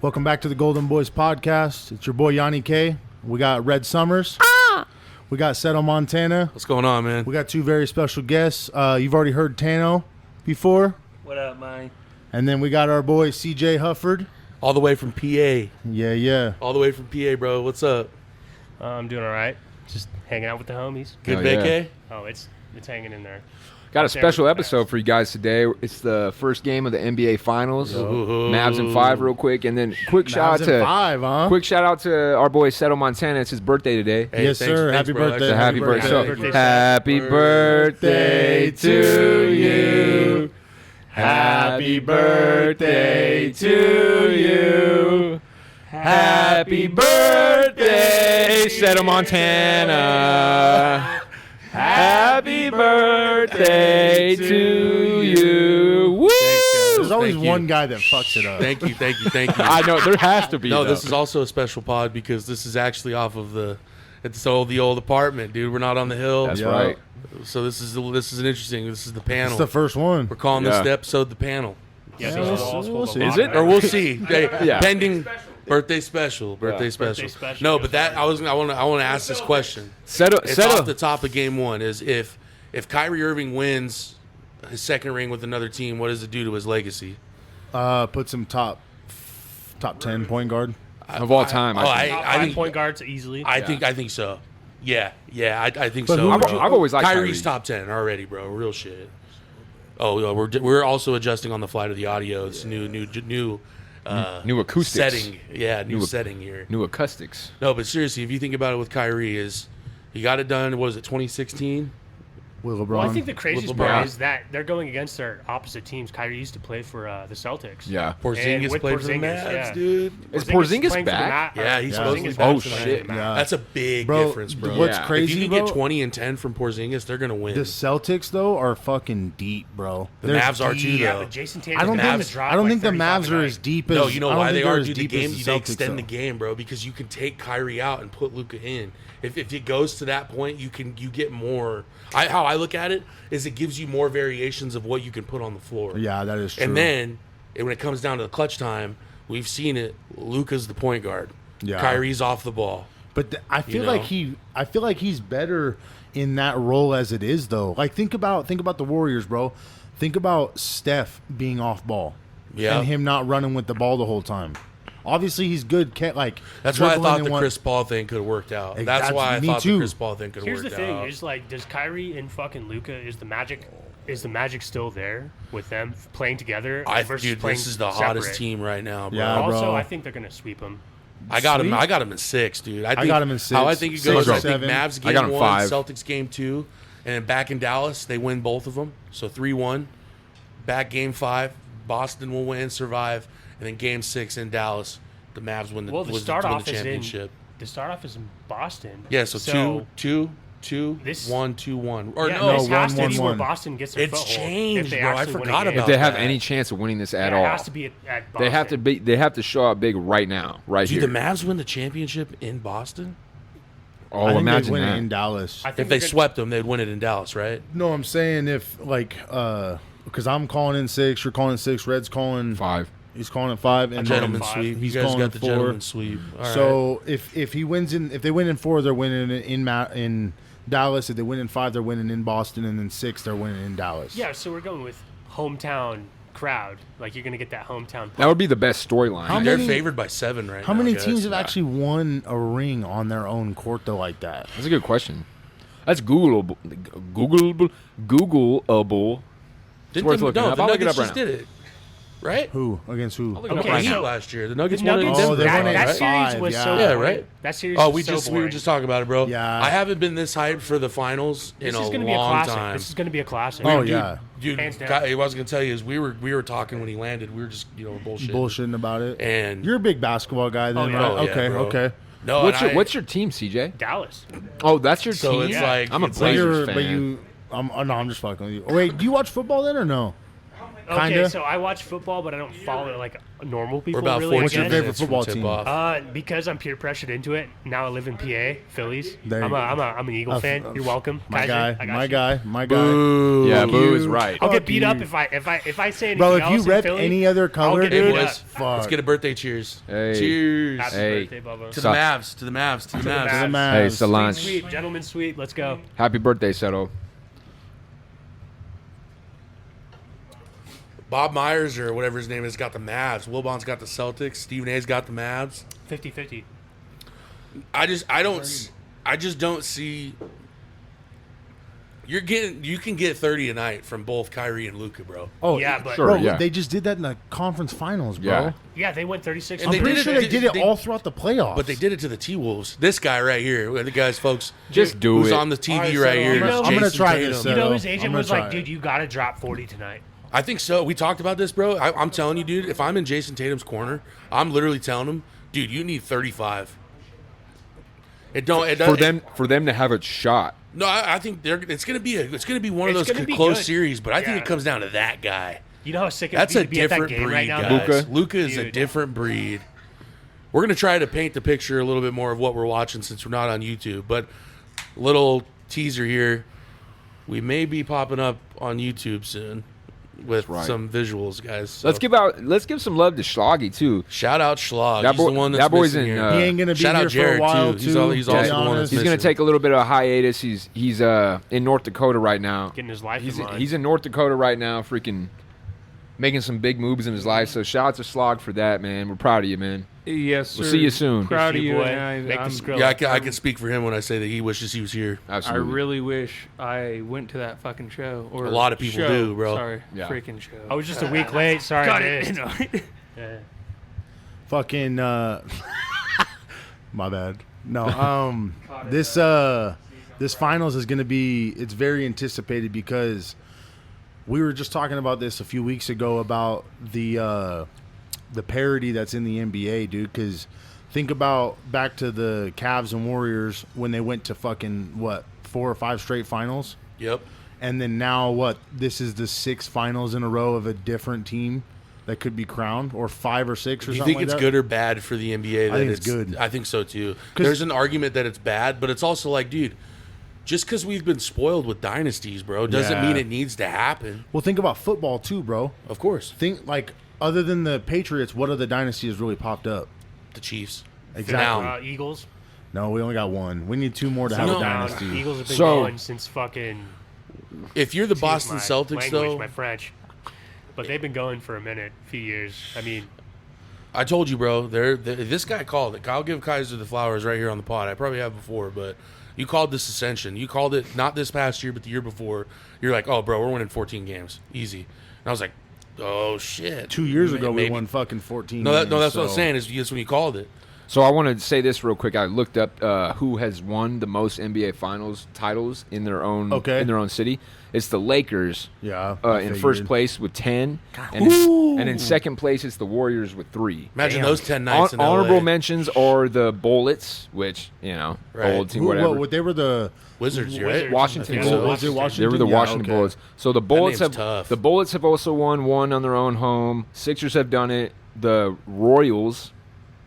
Welcome back to the GoldenBoys podcast. It's your boy Yanni K. We got Red Summers. We got Settos Montana. What's going on, man? We got two very special guests. You've already heard Tano before. What up, man? And then we got our boy CJ Hufford. All the way from PA. Yeah. All the way from PA, bro. What's up? I'm doing all right. Just hanging out with the homies. Good Oh, vacay? yeah. Oh, it's hanging in there. Got a Out there special with the episode Mavs. for you guys today. It's the first game of the NBA Finals. Ooh. Mavs in 5 real quick. And then quick shout Mavs in 5, huh? out to our boy Settos Montana. It's his birthday today. Hey, Yes, sir. Happy bro. birthday. So happy birthday. So, birthday. happy birthday to you. Happy birthday to you. Happy birthday, Settos Montana. Happy birthday to you. Woo! There's always Thank you. one guy that fucks it up. Thank you. I know, there has to be. No, though. this is also a special pod because this is actually off of the old apartment, dude. We're not on the hill. That's Yeah. right. So this is an interesting. This is the panel. It's the first one. We're calling Yeah. this episode the panel. Yeah, Yeah, these we'll walls see. full of Is water. it? Or we'll see. Hey, Yeah. Pending birthday special. Birthday special. special. No, but I want to ask this question. It's off the top of game one. Is if Kyrie Irving wins his second ring with another team, what does it do to his legacy? Put some top 10 point guard. of all time. I think. Five think point guards easily. I think so. Yeah, I think But so. who would I've always liked Kyrie's Kyrie. top 10 already, bro. Real shit. Oh, yeah, we're also adjusting on the fly to the audio. It's new New acoustics. setting. Yeah, new setting here. New acoustics. No, but seriously, if you think about it with Kyrie, he got it done. What was it, 2016? With LeBron. Well, I think the craziest LeBron. part is that they're going against their opposite teams. Kyrie used to play for the Celtics. Yeah. And Porzingis with played for the Porzingis, Mavs, yeah. dude. Is Porzingis playing for the back? Yeah, he's Porzingis supposedly back Oh, for the shit. Mavs. Yeah. That's a big Bro, difference, bro. what's Yeah. crazy, If you can bro, get 20 and 10 from Porzingis, they're gonna win. the Celtics, though, are fucking deep, bro. The They're Mavs are too, deep. Yeah, though. but Jason I Tatum's don't gonna have think to drop I don't like think the 35 Mavs a are night. as deep as No, you know I don't why think they they're are, as dude? The deep game, as they Celtics, extend the though. game, bro, because you can take Kyrie out and put Luka in. If it goes to that point, you get more. How I look at it is it gives you more variations of what you can put on the floor. Yeah, that is true. And then when it comes down to the clutch time, we've seen it. Luka's the point guard. Yeah. Kyrie's off the ball. But I feel know? I feel like he's better in that role as it is, though. Like think about the Warriors, bro. Think about Steph being off ball, Yeah. and him not running with the ball the whole time. Obviously, he's good. That's why I dribbling thought and the one- Chris Paul thing could have worked out. Hey, That's why I me thought too. the Chris Paul thing could have Here's worked the thing: out. is like, does Kyrie and fucking Luka is the magic still there with them playing together versus Dude, playing this is the hottest separate? team right now, bro. Yeah, Also, bro. I think they're gonna sweep them. I got him. Sweet. I got him in 6, dude. I got him in 6. How I think it 6 goes. or I think 7. Mavs I game got him 1, 5. Celtics game 2, and then back in Dallas they win both of them. So 3-1. Back game 5, Boston will win, survive, and then game 6 in Dallas, the Mavs win the Well, the win start the off is championship. The start off is in Boston. Yeah, so 2-2, This- 1-2-1. Or Yeah, no, this has to be 1-1-1. where Boston gets their It's foothold. changed, if they bro. I actually win a forgot game. about If they have that. any chance of winning this at Yeah, all, it has to be at Boston. they have to show up big right now, right Dude, here. the Mavs win the championship in Boston? Oh, I think imagine they win that. it in Dallas. I think If they they're gonna- swept them, they'd win it in Dallas, right? No, I'm saying if because I'm calling in 6, you're calling 6, Red's calling 5. He's calling it 5, and Gentleman five. sweep. You He's guys calling got the 4. gentleman sweep. All right. So if they win in 4, they're winning in Dallas. If they win in 5, they're winning in Boston, and then 6, they're winning in Dallas. Yeah, so we're going with hometown crowd. Like you're gonna get that hometown. That would be the best storyline. How They're many- favored by 7 right now. How many guys. teams have actually won a ring on their own court though like that? That's a good question. That's Googleable. Googleable. Didn't worth the, looking no, up. the I'll look it Nuggets up just right did it, right? Who against who? I'll look it up Okay, right Heat now. so- last year. The Nuggets The won it in Nuggets, Oh, Denver, they won it that in right? series 5, was yeah. so Yeah, boring. right? That series. Oh, was so we were boring. just talking about it, bro. Yeah. I haven't been this hyped for the finals in This a is gonna be a long classic. time. This is gonna be a classic. Oh, Dude, yeah. dude. Hands down. What I was gonna tell you is we were talking when he landed. We were just bullshit. Bullshitting about it. And You're a big basketball guy, then, Oh, yeah. right? Oh, yeah, okay, bro. okay. no, What's your team, CJ? Dallas. Oh, that's your So team. it's like I'm a it's But like- Blazers you're, fan. I'm just fucking with you. Oh, wait, do you watch football then or no? Okay, Kinda. so I watch football, but I don't follow it like normal people. We're about really, 14 I guess. favorite football team? Because I'm peer pressured into it. Now I live in PA, Phillies. There I'm you an Eagle fan. You're welcome. My Kaiser, guy, I got my you. guy, my guy. Boo. Yeah, Boo you. is right. I'll Fuck get beat up you. if I say anything Bro, if else you in rep Philly, any other color, get dude, beat up. fuck. Let's get a birthday cheers. Hey. Cheers. Happy Hey. birthday, Bubba. To the Mavs. To the Mavs. To the the Mavs. Mavs. To the Mavs. Hey, Solange. Sweet, gentlemen, sweet. Let's go. Happy birthday, Setto. Bob Myers or whatever his name is got the Mavs. Wilbon's got the Celtics. Stephen A's got the Mavs. 50-50. I just don't see. You can get 30 a night from both Kyrie and Luka, bro. Oh Yeah, but- Sure, bro, yeah. they just did that in the conference finals, bro. Yeah. Yeah, they went 36. And I'm they pretty did sure it- they did it they- all throughout the playoffs. But they did it to the T-Wolves. This guy right here, the guys, folks, Just do who's it. on the TV All right, right so here. I'm gonna- is I'm gonna Jason try Tatum. this, You know, his I'm agent gonna was try like, it. dude, you got to drop 40 tonight. I think so. We talked about this, bro. I'm telling you, dude. If I'm in Jason Tatum's corner, I'm literally telling him, dude, you need 35. For them to have a shot. No, I think it's gonna be one of It's those gonna be close good. series, but I think Yeah. it comes down to that guy. You know how sick it That's would a be to be at that different game breed, right now? guys. Luka? Luka is a Dude. different breed. We're gonna try to paint the picture a little bit more of what we're watching since we're not on YouTube. But little teaser here, we may be popping up on YouTube soon with right. some visuals, guys. So Let's give some love to Schloggy too. shout out Schlag. That He's boy- the one that's that boy's missing in, here. he ain't gonna be Shout here out for a Jared, while too. too. He's to also be the one that's honest. He's gonna missing. take a little bit of a hiatus. He's in North Dakota right now. Getting his life He's in line. he's in North Dakota right now, freaking making some big moves in his life. So shout out to Slog for that, man. We're proud of you, man. Yes, sir. We'll see you soon. Proud of You you. boy. And Make the I'm- skrill. Yeah, I can speak for him when I say that he wishes he was here. I Absolutely. really wish I went to that fucking show. Or A lot of people show. do, bro. Sorry, Yeah. freaking show. I was just a week late. Sorry, Got I it. missed. Yeah. Fucking my bad. No, this finals is gonna be, it's very anticipated because we were just talking about this a few weeks ago about the parity that's in the NBA, dude. Because think about back to the Cavs and Warriors when they went to fucking 4 or 5 straight finals, Yep. and then now this is the 6 finals in a row of a different team that could be crowned, or 5 or 6 or Do you something think like it's that. good or bad for the NBA? That think it's good. I think so too. 'Cause- There's an argument that it's bad, but it's also like, dude, just because we've been spoiled with dynasties, bro, doesn't Yeah. mean it needs to happen. Well, think about football too, bro. Of course, Think like other than the Patriots, what other dynasties really popped up? the Chiefs. Exactly. Now. Eagles. No, we only got one. We need 2 more to have No. a dynasty. Eagles have been So- going since fucking. If you're the excuse Boston my Celtics, language, though, my French. But they've been going for a few years. I mean, I told you, bro. This guy called it. I'll give Kaiser the flowers right here on the pod. I probably have before, but you called this ascension. You called it not this past year, but the year before. You're like, oh, bro, we're winning 14 games, easy. And I was like, oh shit. 2 years ago, we Maybe. won fucking 14. No, games, that's what I'm so- saying. Is just when you called it. So I want to say this real quick. I looked up who has won the most NBA Finals titles in their own city. It's the Lakers. Yeah, I in figured. first place with 10, and in second place it's the Warriors with 3. Imagine those 10 nights in Honorable LA. mentions are the Bullets, which Right. old team, Who- washington what, they were the Wizards, right? Wizards. Washington Yeah, Bullets. was it Washington? They were the Yeah, Washington okay. Bullets. So the Bullets name's have tough. also won one on their own home. Sixers have done it. The Royals,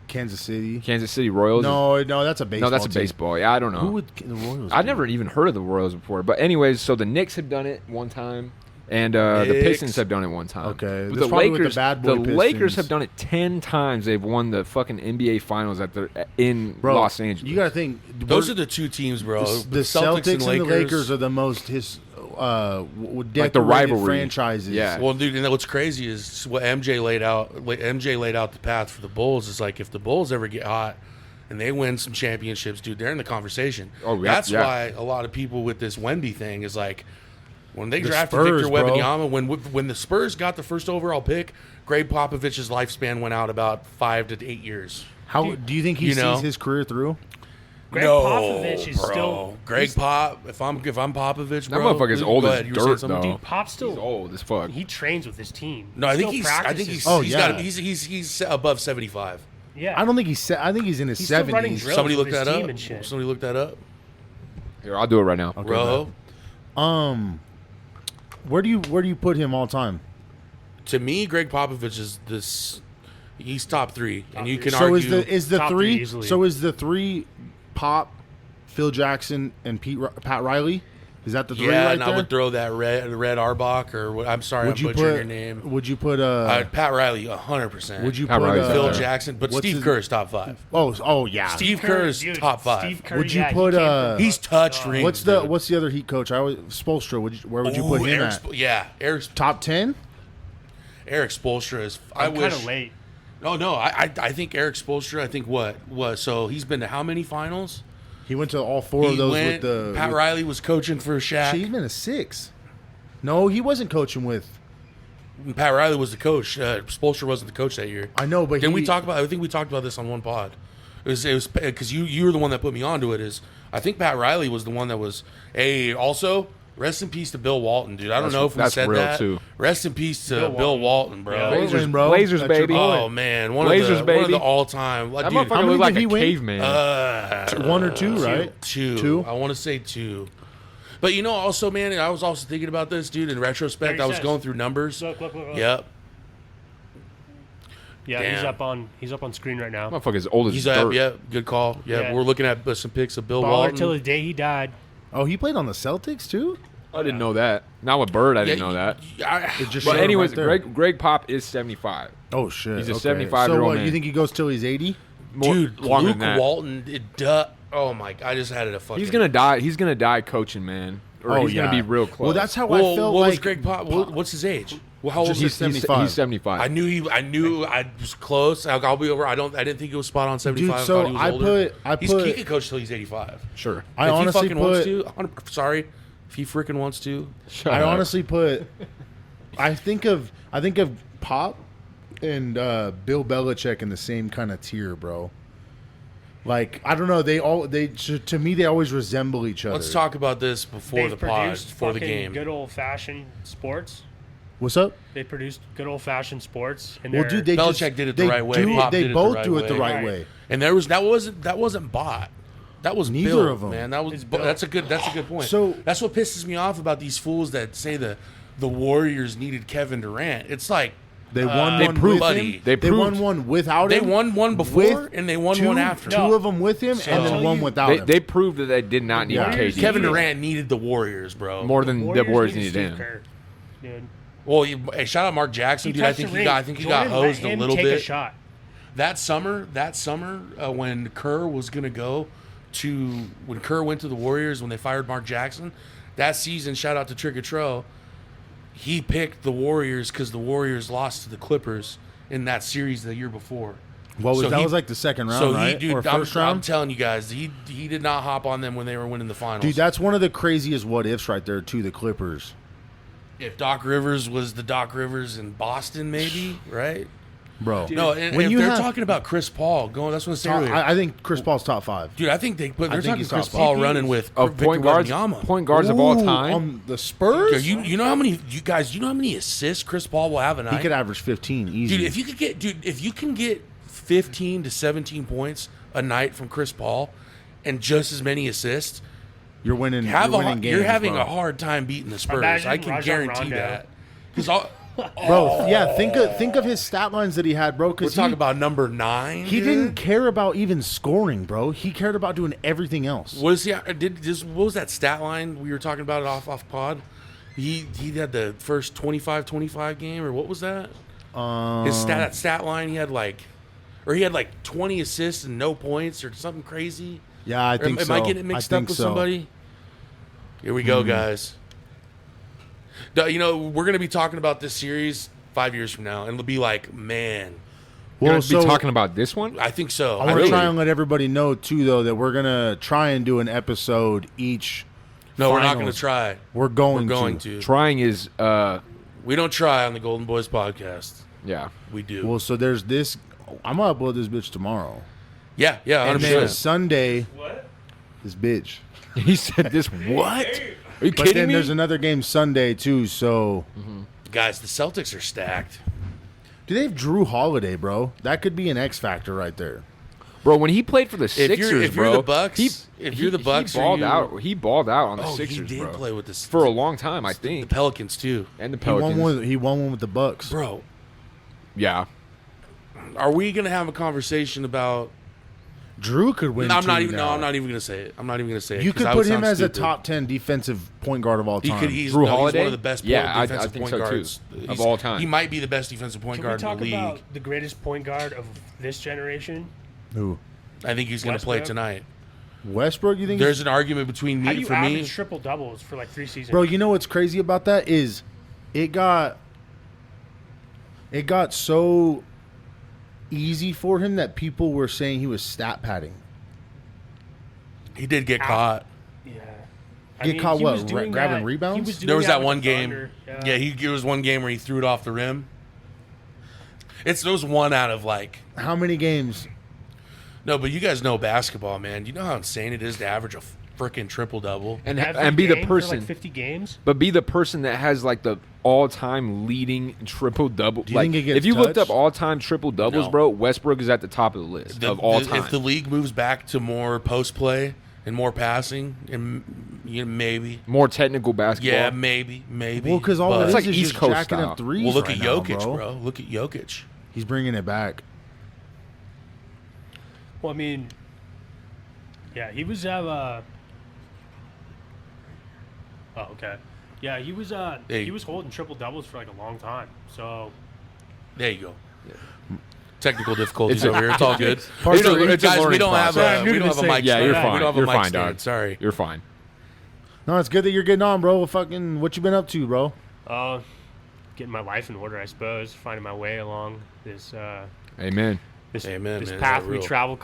Kansas City. Kansas City Royals. No, that's a baseball. no, that's a team. baseball. Yeah, I don't know. Who would the Royals? I've be? never even heard of the Royals before. But anyways, so the Knicks have done it one time, and the Knicks. Pistons have done it one time. Okay, But that's the probably with the Lakers, bad boy Lakers Pistons. have done it 10 times. They've won the fucking NBA Finals in Bro, Los Angeles. You got to think. Those are the two teams, bro. the Celtics and the Lakers are the most decorated rivalry. franchises. Yeah. Well, dude, and what's crazy is what MJ laid out. MJ laid out the path for the Bulls. Is like if the Bulls ever get hot and they win some championships, dude, they're in the conversation. Oh, yeah, That's yeah. why a lot of people with this Wemby thing is like when they drafted Spurs, Victor bro. Wembanyama. When the Spurs got the first overall pick, Greg Popovich's lifespan went out about 5 to 8 years. How do you think he You sees know? his career through? Greg Popovich is bro. still. Greg Pop. If I'm Popovich, that bro, motherfucker's go old ahead. as You were saying dirt, something? though. Dude, Pop's still. He's old as fuck. He trains with his team. No, I think Still he's. practices. Oh, he's yeah. got. He's above 75. Yeah. I don't think he's. I think he's in his He's still running 70s. drills Somebody with look his that team up. and shit. Somebody look that up. Here, I'll do it right now. Bro, Where do you put him all time? To me, Greg Popovich is this. He's top 3, and you can So argue. is the top three? three easily. So is the 3 Pop, Phil Jackson, and Pat Riley? Is that the 3 yeah, right and there? I would throw that Red Arbach or what? I'm sorry, I'm butchering your name. Would you put Pat Riley, 100%. Would you Pat put Riley's Phil there. Jackson? But What's Steve his- Kerr's top 5. Oh yeah. Steve Kerr's dude, top 5. Steve Kerr, Would you yeah, he put, came from- He's touched rings. What's the other Heat coach? Spolstra. Where would you put him at? Eric Top 10? Eric Spoelstra is. I'm kind of late. No. I think Eric Spoelstra. I think what? So he's been to how many finals? He went to all 4 of He those went. with the. Pat Riley was coaching for Shaq. He's been a 6. No, he wasn't coaching with. Pat Riley was the coach. Spoelstra wasn't the coach that year. I know, but Didn't we talk about? I think we talked about this on one pod. It was because you were the one that put me onto it. Is I think Pat Riley was the one that was. Hey, also rest in peace to Bill Walton, dude. I don't know if we that's said real, that. too. Rest in peace to Bill Walton, bro. Yeah. Blazers, bro. Blazers, That's your baby. boy. Oh man, one Blazers, of the baby. all-time. That Dude, motherfucker many looked like did he a win? caveman. 1 or 2, right? Two. I want to say 2. But also, man, I was also thinking about this, dude. In retrospect, There I he was says. going through numbers. Look. Yep. Yeah, Damn. he's up on screen right now. Motherfucker's old as He's dirt. yeah, good call. Yeah, Yeah. we're looking at some pics of Bill Baller Walton. till the day he died. Oh, he played on the Celtics too? I didn't know that. Not with Bird, I didn't know that. It just But showed anyways, right there. Greg Pop is 75. Oh shit. He's a okay. 75-year-old So what, man. you think he goes till he's 80? Dude, longer Luke than that. Walton, oh my! I just had it a fucking. He's gonna die. He's gonna die coaching, man. Or he's gonna be real close. Well, that's how Well, I felt what like was Greg Pop? What's his age? Well, how old Just is he? he's 75. He's 75. I knew I was close. I'll be over. I didn't think it was spot on 75. Dude, so I thought he was older. He I could coach till he's 85. Sure. I If honestly he fucking wants put to. Sorry, if he freaking wants to. Shut I up. honestly put I think of Pop and Bill Belichick in the same kind of tier, bro. Like, I don't know, to me they always resemble each other. Let's talk about this before They've the pod, produced before the fucking game. good old fashioned sports. What's up? They produced good old fashioned sports. And Well, dude, they Belichick did it the right way. Pop They did it the both right do it the way. right Right. way. And that wasn't bought. That was Neither Bill, of 'em. man. It's Bill. That's a good point. So- that's what pisses me off about these fools that say the Warriors needed Kevin Durant. It's like They won they one proved- with buddy. him. They They won proved- one without they him. won one before and they won one after. Two of them with him, and then one without him. They proved that they did not need Yeah. KD. Kevin Durant needed the Warriors, bro. more than the Warriors needed Steve him. Kerr, dude. Well, hey, shout out Mark Jackson, dude. I touched think the he ring. got. I think he got Jordan let hosed a him little take bit. A shot. That summer, when Kerr was gonna go when Kerr went to the Warriors when they fired Mark Jackson, that season, shout out to Tricketrell, he picked the Warriors because the Warriors lost to the Clippers in that series the year before. Well, So that he- was like the second round, So right? dude, Or first I'm round? telling you guys, he did not hop on them when they were winning the finals. Dude, that's one of the craziest what ifs right there, too. The Clippers. If Doc Rivers was the Doc Rivers in Boston, maybe, right? Bro. No, and When if you they're have- talking about Chris Paul, that's what I said earlier. I think Chris Paul's top 5. Dude, I think they're think talking he's Chris top Paul five. running with Of Victor point guards of all Ooh, time. on the Spurs? You know how many how many assists Chris Paul will have a night? He could average 15 easy. Dude, if you can get 15 to 17 points a night from Chris Paul and just as many assists, you're winning. you're games, having bro. a hard time beating the Spurs. Imagine I can Rajon guarantee Rondo. that. Because Bro, yeah. Think of his stat lines that he had, bro. we're Because talking about number 9. he dude. didn't care about even scoring, bro. He cared about doing everything else. What is he? What was that stat line we were talking about it off pod? He had the first 25 game, or what was that? His stat line he had like 20 assists and no points or something crazy. Yeah, I Or think am so. I getting it mixed I up think with so. somebody? Here we go, guys. You know, we're going to be talking about this series 5 years from now, and it'll be like, man, We're Well, going to be so talking about this one? I think so. I want to really- try and let everybody know too, though, that we're gonna try and do an episode each. No, we're not going finals. to try. We're going to. Trying is, We don't try on the Golden Boys podcast. yeah. We do. Well, so there's this. I'm gonna upload this bitch tomorrow, yeah, and then 100%. Sunday, this bitch. He said this, what? Are you But kidding then me? there's another game Sunday too. So, Guys, the Celtics are stacked. do they have Drew Holiday, bro? That could be an X factor right there. Bro, when he played for the If Sixers, you're bro, the Bucks, he balled out. He balled out on the Oh, Sixers, he did bro. play with for a long time, I the think. Pelicans too. And the He Pelicans. won one with the Bucks. Bro, Yeah. are we gonna have a conversation about? Drew could win. I'm not two even. now. No, I'm not even gonna say it. I'm not even gonna say it. You 'cause could I would put him sound as stupid. a top 10 defensive point guard of all time. He's Drew one Holiday? of the best Yeah, I defensive think point so, too. guards Of all time. He might be the best defensive point Can we guard in talk the league. about the greatest point guard of this generation? Who? I think he's going to play Westbrook? tonight. Westbrook? You think? There's an argument between How do me you for me. average triple doubles for like 3 seasons? Bro, you know what's crazy about that is it got so easy for him that people were saying he was stat padding. He did get caught. Yeah. Get caught he what, was doing grabbing that- rebounds? he was doing There was that with one the game. Thunder. Yeah, there was one game where he threw it off the rim. There was one out of like. How many games? No, but you guys know basketball, man. You know how insane it is to average a freaking triple double. Every be the game for, person, like 50 games. but be the person that has like the all-time leading triple double. Do you Like, think it gets if you looked up touched? all-time triple doubles, No. bro, Westbrook is at the top of the list of all time. If the league moves back to more post play and more passing, and maybe, More technical basketball. yeah, maybe. Well, because all But- it is It's like is East just Coast jacking style. up threes. Well, look right at now, Jokic, bro. Look at Jokic. He's bringing it back. Well, I mean, yeah, he was oh, okay. Yeah, he was Hey. he was holding triple doubles for like a long time. So There you go. Technical difficulties It's a- over here. It's all good. Part of the- Guys, it's a we learning don't have process. a we don't have a mic. Yeah, you're stand. fine. We don't have a You're mic fine, stand. dog. Sorry. You're fine. No, it's good that you're getting on, bro. Fucking, what you been up to, bro? getting my life in order, I suppose, finding my way along this Amen. this, Amen, this man. path Is that we real? travel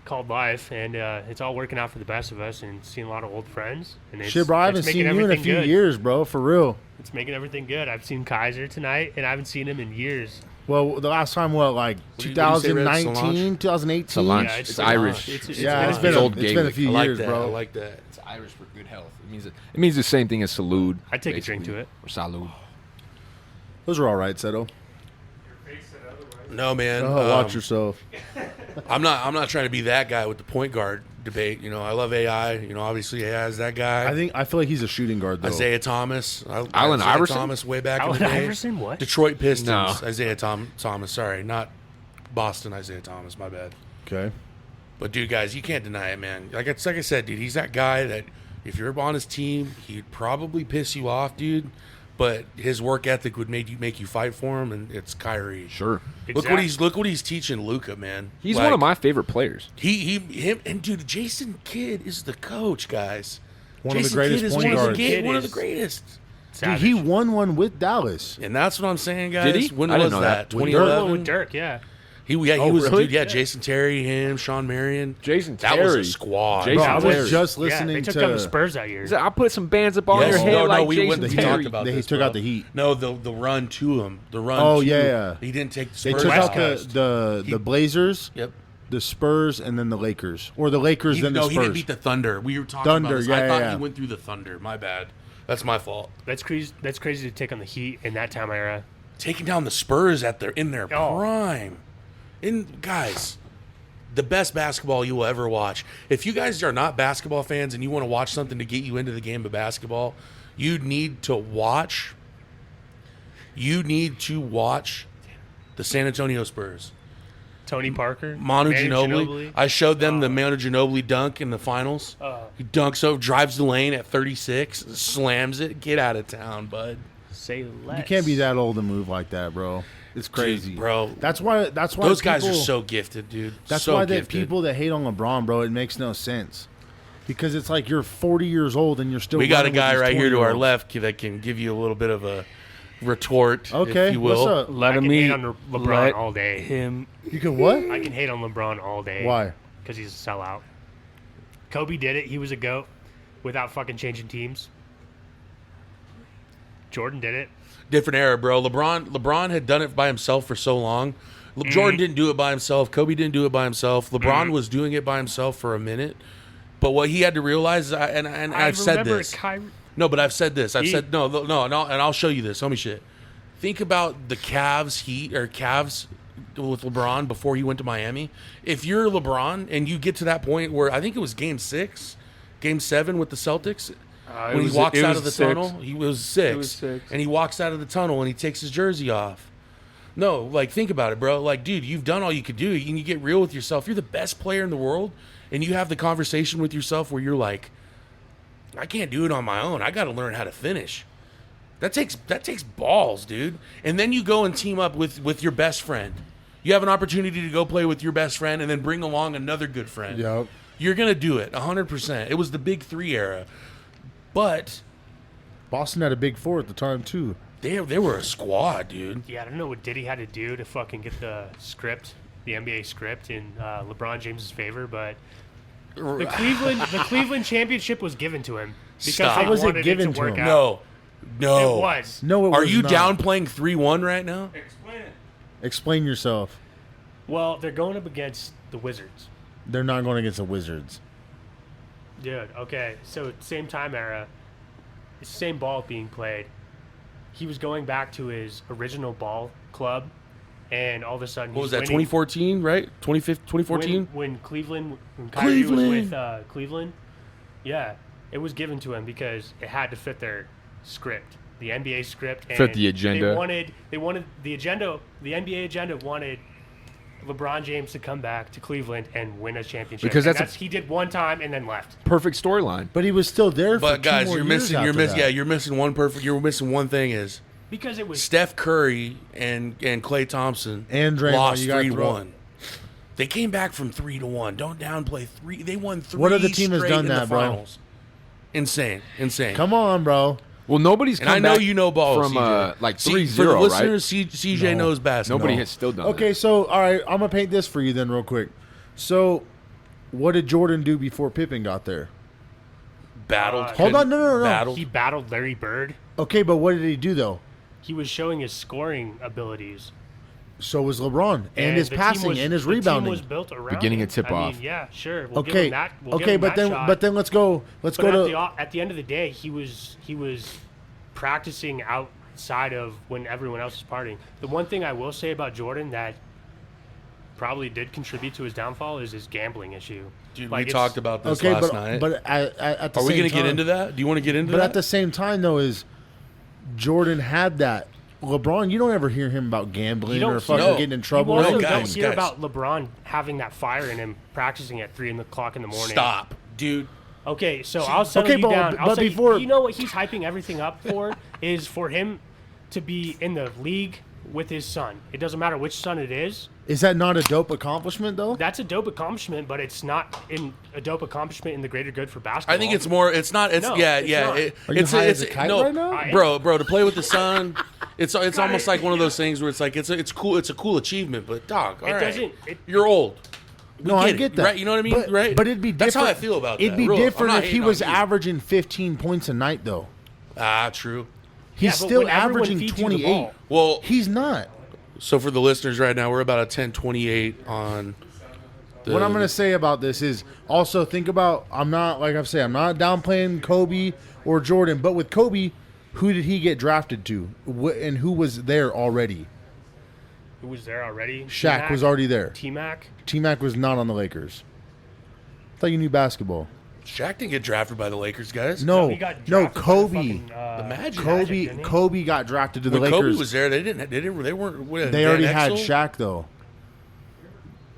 called life, and it's all working out for the best of us, and seeing a lot of old friends. And it's, Shit, bro, I haven't it's seen making you in a everything few good. years, bro. For real. It's making everything good. I've seen Kaiser tonight, and I haven't seen him in years. Well, the last time, like What do you say, Red? 2019, 2018? Solange. Yeah, It's been- Irish. Yeah, been it's a been, while. old it's been a Gaelic. few I like years, that. bro. I like that. It's Irish for good health. It means the same thing as salud. I'd take a drink to it. Or salud. Those are all right, Setto. No, man. Oh, watch yourself. I'm not trying to be that guy with the point guard debate. You know, I love AI. You know, obviously AI is that guy. I feel like he's a shooting guard, though. Isaiah Thomas. Allen Isaiah Iverson? Thomas way back Allen in the day. Iverson? What? Detroit Pistons. No. Isaiah Thomas. Sorry, not Boston Isaiah Thomas. My bad. Okay. But dude, guys, you can't deny it, man. Like I said, dude, he's that guy that if you're on his team, he'd probably piss you off, dude. But his work ethic would make you fight for him, and it's Kyrie. Sure. Look what he's teaching Luka, man. He's Like, one of my favorite players. him, and dude, Jason Kidd is the coach, guys. One of the Jason greatest Kidd is point one of the guards. kid- one of the Is- greatest. Dude, Savage. he won one with Dallas. And that's what I'm saying, guys. Did he? When I didn't was know that? that. With 2011. with Dirk, yeah. He was really? dude. Yeah, Jason Terry, him, Sean Marion. Jason That was Terry. a squad. Jason Bro, I Terry. was just Yeah, listening they took to. down the Spurs that year. He said, I'll put some bands up on Yes. your head No, like we Jason wouldn't They talk Terry. about they this, took bro. out the Heat. No, the run to him. The run. Oh, to yeah. He didn't take the They Spurs. took West out Coast. the Blazers, Yep. the Spurs, and then the Lakers, or the Lakers then the No, Spurs. he didn't beat the Thunder. We were talking Thunder, about this. yeah, I thought yeah. he went through the Thunder. My bad. That's my fault. That's crazy. That's crazy to take on the Heat in that time era. Taking down the Spurs in their Oh. prime. Guys, the best basketball you will ever watch. If you guys are not basketball fans and you want to watch something to get you into the game of basketball, you need to watch the San Antonio Spurs. Tony Parker, Manu Ginobili. I showed them the Manu Ginobili dunk in the finals. He dunks over, drives the lane at 36, slams it. Get out of town, bud. Say less. You can't be that old to move like that, bro. It's crazy, Dude, bro. That's why. Those guys are people- so gifted, dude. That's so why gifted. that people that hate on LeBron, bro, it makes no sense. Because it's like you're 40 years old and you're still. We got a running with guy these right here to our 20-year-olds. left that can give you a little bit of a retort, Okay, if you will. what's up? Let I him can eat. hate on LeBron Let all day. him. You can what? I can hate on LeBron all day. Why? Because he's a sellout. Kobe did it. He was a GOAT without fucking changing teams. Jordan did it. Different era, bro. LeBron had done it by himself for so long. Jordan didn't do it by himself. Kobe didn't do it by himself. LeBron was doing it by himself for a minute. But what he had to realize, and I've said this. No, but I've said this. I've said no, and I'll show you this. Tell me shit. Think about the Cavs with LeBron before he went to Miami. If you're LeBron and you get to that point where I think it was Game 7 with the Celtics, when he walks out of the tunnel, he was 6. It was 6. And he walks out of the tunnel and he takes his jersey off. No, like, think about it, bro. Like, dude, you've done all you could do. And you get real with yourself. You're the best player in the world, and you have the conversation with yourself where you're like, I can't do it on my own. I got to learn how to finish. That takes balls, dude. And then you go and team up with your best friend. You have an opportunity to go play with your best friend and then bring along another good friend. Yep. You're going to do it 100%. It was the Big 3 era. But Boston had a big 4 at the time, too. they were a squad, dude. Yeah, I don't know what Diddy had to do to fucking get the NBA script in LeBron James's favor, but the Cleveland championship was given to him because Stop. they How was it wanted given to to work him? out. No. It was. No, it was Are you not. downplaying 3-1 right now? Explain yourself. Well, they're going up against the Wizards. They're not going against the Wizards. Dude, okay. So same time era, same ball being played. He was going back to his original ball club, and all of a sudden, What was that, 2014, right? 2014? When Kyrie was with Cleveland, yeah, it was given to him because it had to fit their script, the NBA script. And Fit the agenda. They wanted the agenda. The NBA agenda wanted LeBron James to come back to Cleveland and win a championship. Because And that's he did one time and then left. Perfect storyline. But he was still there for But 2 guys, more you're years missing after that. you're missing one thing is Because it was Steph Curry and Klay Thompson And Draymond, lost you gotta 3-1. They came back from 3-1. Don't downplay 3. They won 3 What other team has straight done in that, the bro? finals. Insane. Come on, bro. Well, nobody's come And I know back you know ball from CJ. like See, 3-0, for the right? listeners, CJ knows basketball. Nobody has still done Okay, that. so, all right, I'm going to paint this for you then real quick. So, what did Jordan do before Pippen got there? battled. Hold on, no. Battled. he battled Larry Bird. Okay, but what did he do, though? He was showing his scoring abilities. So was LeBron. And his the team passing was- and his the rebounding. team was built around Beginning him. a tip-off. I mean, yeah, sure. We'll give Okay, him that. We'll give okay, him but that then shot. but then let's go But at the end of the day, he was practicing outside of when everyone else was partying. The one thing I will say about Jordan that probably did contribute to his downfall is his gambling issue. Dude, Like, we it's- talked about this Okay, last night. but at the Are we same going to get time- into that? Do you want to get into But that? at the same time, though, is Jordan had that. LeBron, you don't ever hear him about gambling You don't or fucking no. getting in You trouble. also No, don't guys, hear guys. about LeBron having that fire in him, practicing at 3 o'clock in the morning. Stop, dude. Okay, so I'll settle Okay, you but- down. I'll but say, before- you know what he's hyping everything up for is for him to be in the league with his son. It doesn't matter which son it is. Is that not a dope accomplishment, though? That's a dope accomplishment, but it's not a dope accomplishment in the greater good for basketball. I think it's more. It's not. It's No, yeah, it's yeah. not. Are you high as a kite no, right now? I am. bro. To play with the sun, it's almost like one of those things where it's like it's cool. It's a cool achievement, but dog, all right, doesn't- you're old. No, I it, get that. right? You know what I mean, but, right? But it'd be That's different. how I feel about It'd that. be Real, I'm different not if he hating was on you. averaging 15 points a night, though. True. He's Yeah, but still when everyone averaging feeds you the 28. ball. Well, He's not. so for the listeners right now, we're about a 10:28 on. What I'm going to say about this is also think about, I'm not downplaying Kobe or Jordan, but with Kobe, who did he get drafted to? And who was there already? Who was there already? Shaq was already there. T-Mac. T-Mac was not on the Lakers. I thought you knew basketball. Shaq didn't get drafted by the Lakers, guys. No, He got no, drafted by Kobe. fucking, The Magic. didn't he? Kobe got drafted to the When Lakers. Kobe was there, they weren't. What, They Van already had Exel? Shaq, though.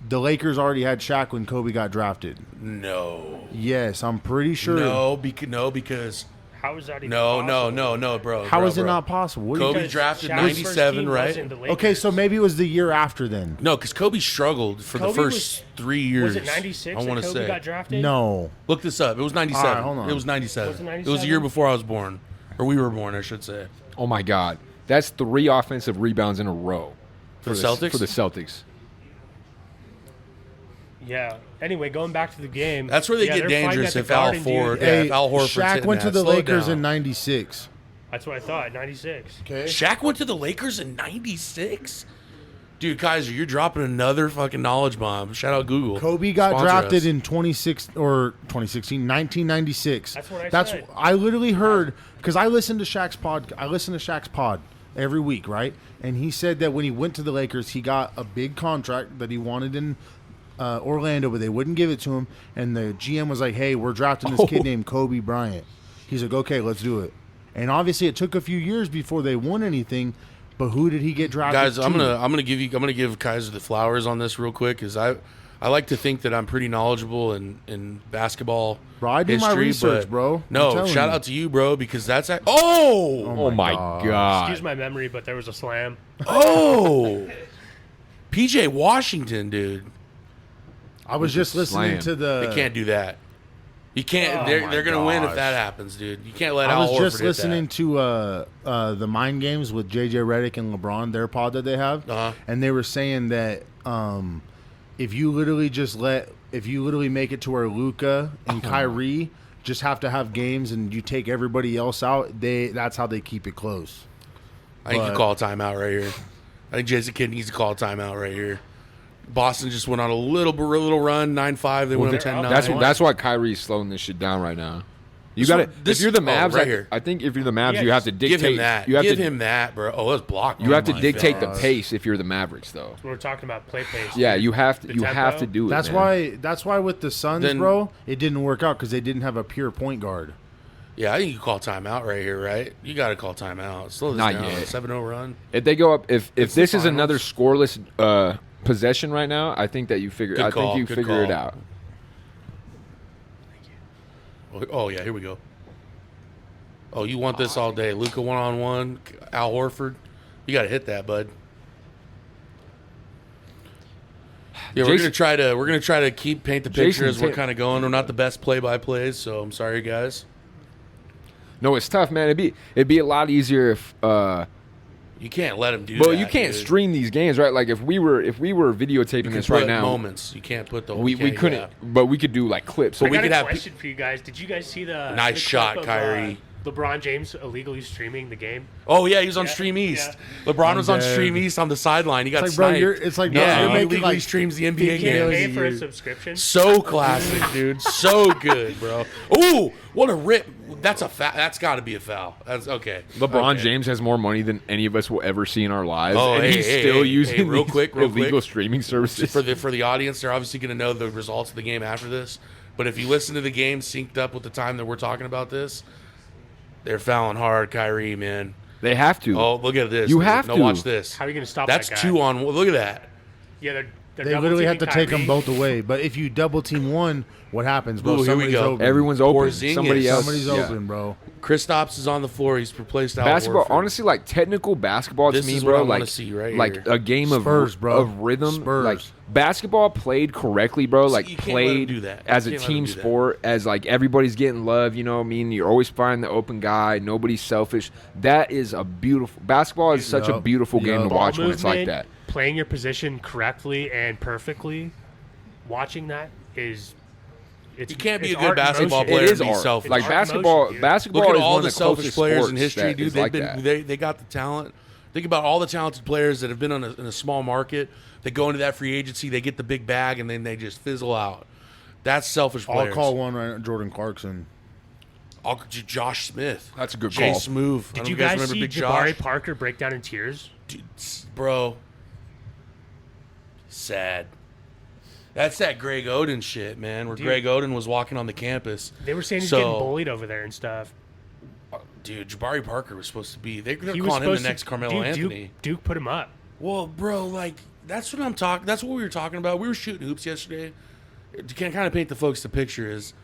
The Lakers already had Shaq when Kobe got drafted. No, Yes, I'm pretty sure. because How is that even no, possible? bro. How bro, is it bro. not possible? What do you Kobe guys- Because drafted Shaq's first 97, team right? wasn't the Lakers. Okay, so maybe it was the year after then. No, because Kobe struggled for the Kobe first 3 years. Was it 96 I that want to Kobe say. got drafted? No. Look this up. It was 97. All right, hold on. It was 97. Was it It was a year 97? before I was born, or we were born, I should say. Oh my God, that's 3 offensive rebounds in a row For the Celtics? For the Celtics. Yeah. Anyway, going back to the game. That's where they yeah, get they're fighting dangerous at if the Al Garden, dude. Ford- Yeah, Hey, if Al Horford's Shaq hitting went to that, the slow Lakers down. in 96. That's what I thought. 96. Okay. Shaq went to the Lakers in 96? Dude, Kaiser, you're dropping another fucking knowledge bomb. Shout out Google. Kobe got Sponsor drafted us. in 1996. That's what I said. I literally heard, because I listened to Shaq's pod. every week, right? And he said that when he went to the Lakers, he got a big contract that he wanted in Orlando, but they wouldn't give it to him. And the GM was like, "Hey, we're drafting this kid named Kobe Bryant." He's like, "Okay, let's do it." And obviously, it took a few years before they won anything. But who did he get drafted? Guys, to? I'm gonna give Kaiser the flowers on this real quick, because I like to think that I'm pretty knowledgeable in basketball. Bro, I do history, my research, but bro. No, shout out to you, bro, because that's oh my god. Excuse my memory, but there was a slam. Oh, PJ Washington, dude. I was just listening to the. They can't do that. You can't. They're gonna win if that happens, dude. You can't let. I was Al just Horford hit listening that. to the Mind Games with JJ Redick and LeBron, their pod that they have, and they were saying that if you literally make it to where Luka and Kyrie just have to have games and you take everybody else out, that's how they keep it close. I think you call a timeout right here. I think Jason Kidd needs to call a timeout right here. Boston just went on a little run, 9-5. They went up 10-9. That's why Kyrie's slowing this shit down right now. You got to. If you're the Mavs, right here. I think if you're the Mavs, you have to dictate. Give him that. Give him that, bro. Oh, that's blocked. You have to dictate the pace if you're the Mavericks, though. We're talking about play pace. Yeah, you have to. You have to do it. That's man. why with the Suns, bro, it didn't work out because they didn't have a pure point guard. Yeah, I think you call timeout right here, right? You got to call timeout. Slow this down. Yet. 7-0 run. If they go up, if this is another scoreless possession right now, I think that you figure. I think you figure it out. Oh yeah, here we go. Oh, you want this all day? Luka 1-on-1, Al Horford. You got to hit that, bud. Yeah, we're gonna try to paint the picture as we're kind of going. We're not the best play-by-plays, so I'm sorry, guys. No, it's tough, man. It'd be a lot easier if. You can't let him do that. Well, you can't stream these games, right? Like if we were videotaping this right now, moments. You can't put the. We couldn't, but we could do like clips. So I got a question for you guys. Did you guys see the nice shot, Kyrie? LeBron James illegally streaming the game. Oh yeah, he was on Stream East. Yeah. LeBron was on Stream East on the sideline. He got sniped. You're making like streams the NBA game. Pay for a subscription. So classic, dude. So good, bro. Ooh, what a rip! That's a That's got to be a foul. That's okay. LeBron James has more money than any of us will ever see in our lives, and he's still using illegal streaming services. For the audience, they're obviously going to know the results of the game after this. But if you listen to the game synced up with the time that we're talking about this. They're fouling hard, Kyrie, man. They have to. Oh, look at this. You have to. Watch this. How are you going to stop that guy? That's 2 on. Look at that. Yeah, they literally have to take them both away. But if you double team one, what happens, bro? Ooh, here we go. Open. Everyone's open. Somebody's open, bro. Kristaps is on the floor. He's replaced Al basketball. Horford. Honestly, like technical basketball this to me, is bro. What I see right like here. A game Spurs, of rhythm. Spurs. Like basketball played correctly, bro. Like played as a team sport, as like everybody's getting love. You know what I mean? You're always finding the open guy. Nobody's selfish. That is a beautiful basketball. Is such a beautiful game to watch when it's like that. Playing your position correctly and perfectly, watching that is. You can't be a good basketball player and be selfish. Like basketball Look at is all one the of the selfish players in history, dude. They've They got the talent. Think about all the talented players that have been in a small market. They go into that free agency, they get the big bag, and then they just fizzle out. That's selfish players. I'll call one right. Jordan Clarkson. Josh Smith. That's a good Jay call. Smooth. Did you guys see Jabari Parker break down in tears? Dude, bro. Sad. That's that Greg Oden shit, man, where Greg Oden was walking on the campus. They were saying he's getting bullied over there and stuff. Dude, Jabari Parker was supposed to be. They're calling him the next Carmelo Anthony. Duke put him up. Well, bro, like, that's what I'm talking. That's what we were talking about. We were shooting hoops yesterday. To kind of paint the folks the picture is,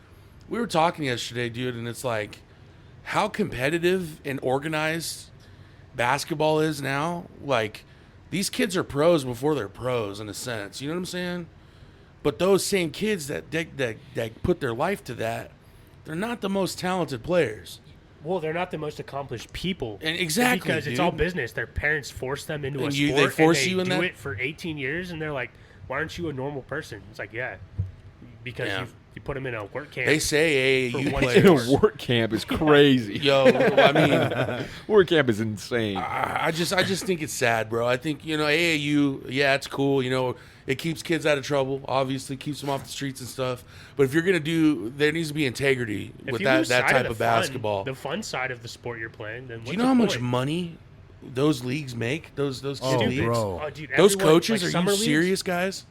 we were talking yesterday, dude, and it's like, how competitive and organized basketball is now. Like, these kids are pros before they're pros, in a sense. You know what I'm saying? But those same kids that put their life to that, they're not the most talented players. Well, they're not the most accomplished people. And exactly, because it's all business. Their parents force them into a sport. They force you in that. They do it for 18 years, and they're like, "Why aren't you a normal person?" It's like, yeah, because you put them in a work camp. They say AAU players in a work camp is crazy. Yo, I mean, work camp is insane. I just think it's sad, bro. I think AAU, yeah, it's cool. It keeps kids out of trouble. Obviously, keeps them off the streets and stuff. But if you're gonna there needs to be integrity with that type of basketball. The fun side of the sport you're playing. Then do you know how much money those leagues make? Those kids Oh, leagues? bro. Oh, dude, Those everyone- coaches, like are summer you leagues? serious, guys?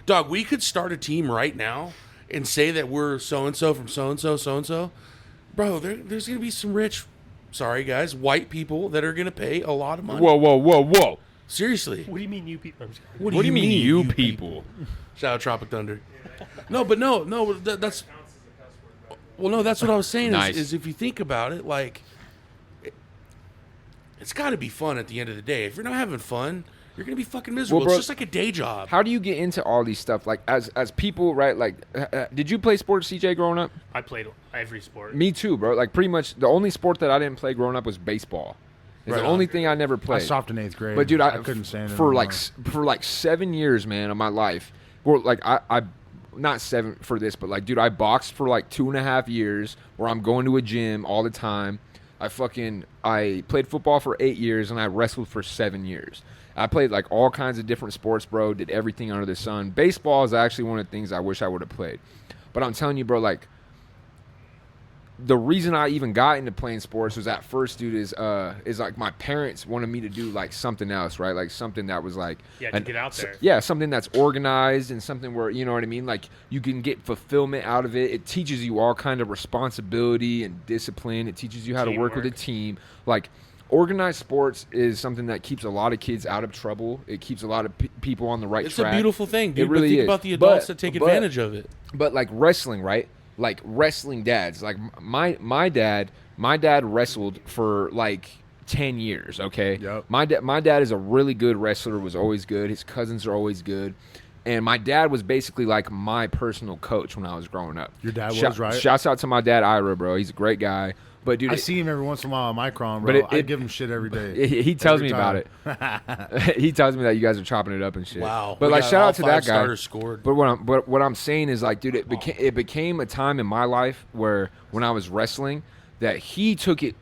Dog, we could start a team right now and say that we're so-and-so from so-and-so, so-and-so. Bro, there's going to be some rich, sorry guys, white people that are going to pay a lot of money. Whoa. Seriously. What do you mean, you people? I'm sorry. What What do you mean, you people? Shout out Tropic Thunder. No, that's... Well, no, that's what I was saying Nice. is if you think about it, like, it's got to be fun at the end of the day. If you're not having fun, you're going to be fucking miserable. Well, bro, it's just like a day job. How do you get into all these stuff? Like, as people, right? Like, did you play sports, CJ, growing up? I played every sport. Me too, bro. Like, pretty much the only sport that I didn't play growing up was baseball. It's Right the on. only thing I never I played. stopped in 8th grade. But dude, I couldn't stand it for anymore. like 7 years, man, of my life. Well, like I not 7 for this, but like, dude, I boxed for like 2.5 years, where I'm going to a gym all the time. I played football for 8 years, and I wrestled for 7 years. I played like all kinds of different sports, bro. Did everything under the sun. Baseball is actually one of the things I wish I would have played. But I'm telling you, bro, like, the reason I even got into playing sports was at first, dude, is like my parents wanted me to do like something else, right? Like something that was like, Yeah, to get out there. yeah, something that's organized and something where, you know what I mean? Like, you can get fulfillment out of it. It teaches you all kind of responsibility and discipline. It teaches you how to work with a team. Like, organized sports is something that keeps a lot of kids out of trouble. It keeps a lot of people on the right It's track. a beautiful thing, dude. It really but think is. about the adults But- that take but- advantage of it. But like wrestling, right? Like wrestling dads. Like my dad wrestled for like 10 years, okay? Yep. My dad is a really good wrestler, was always good. His cousins are always good. And my dad was basically like my personal coach when I was growing up. Your dad was, right? Shouts out to my dad, Ira, bro. He's a great guy. But dude, I see him every once in a while on Micron, But bro. it- I give him shit every day. he tells Every me about it. He tells me that you guys are chopping it up and shit. Wow. But We like, got shout all out to 5 that guy. starters scored. But what I'm saying is, like, dude, it became a time in my life where when I was wrestling, that he took it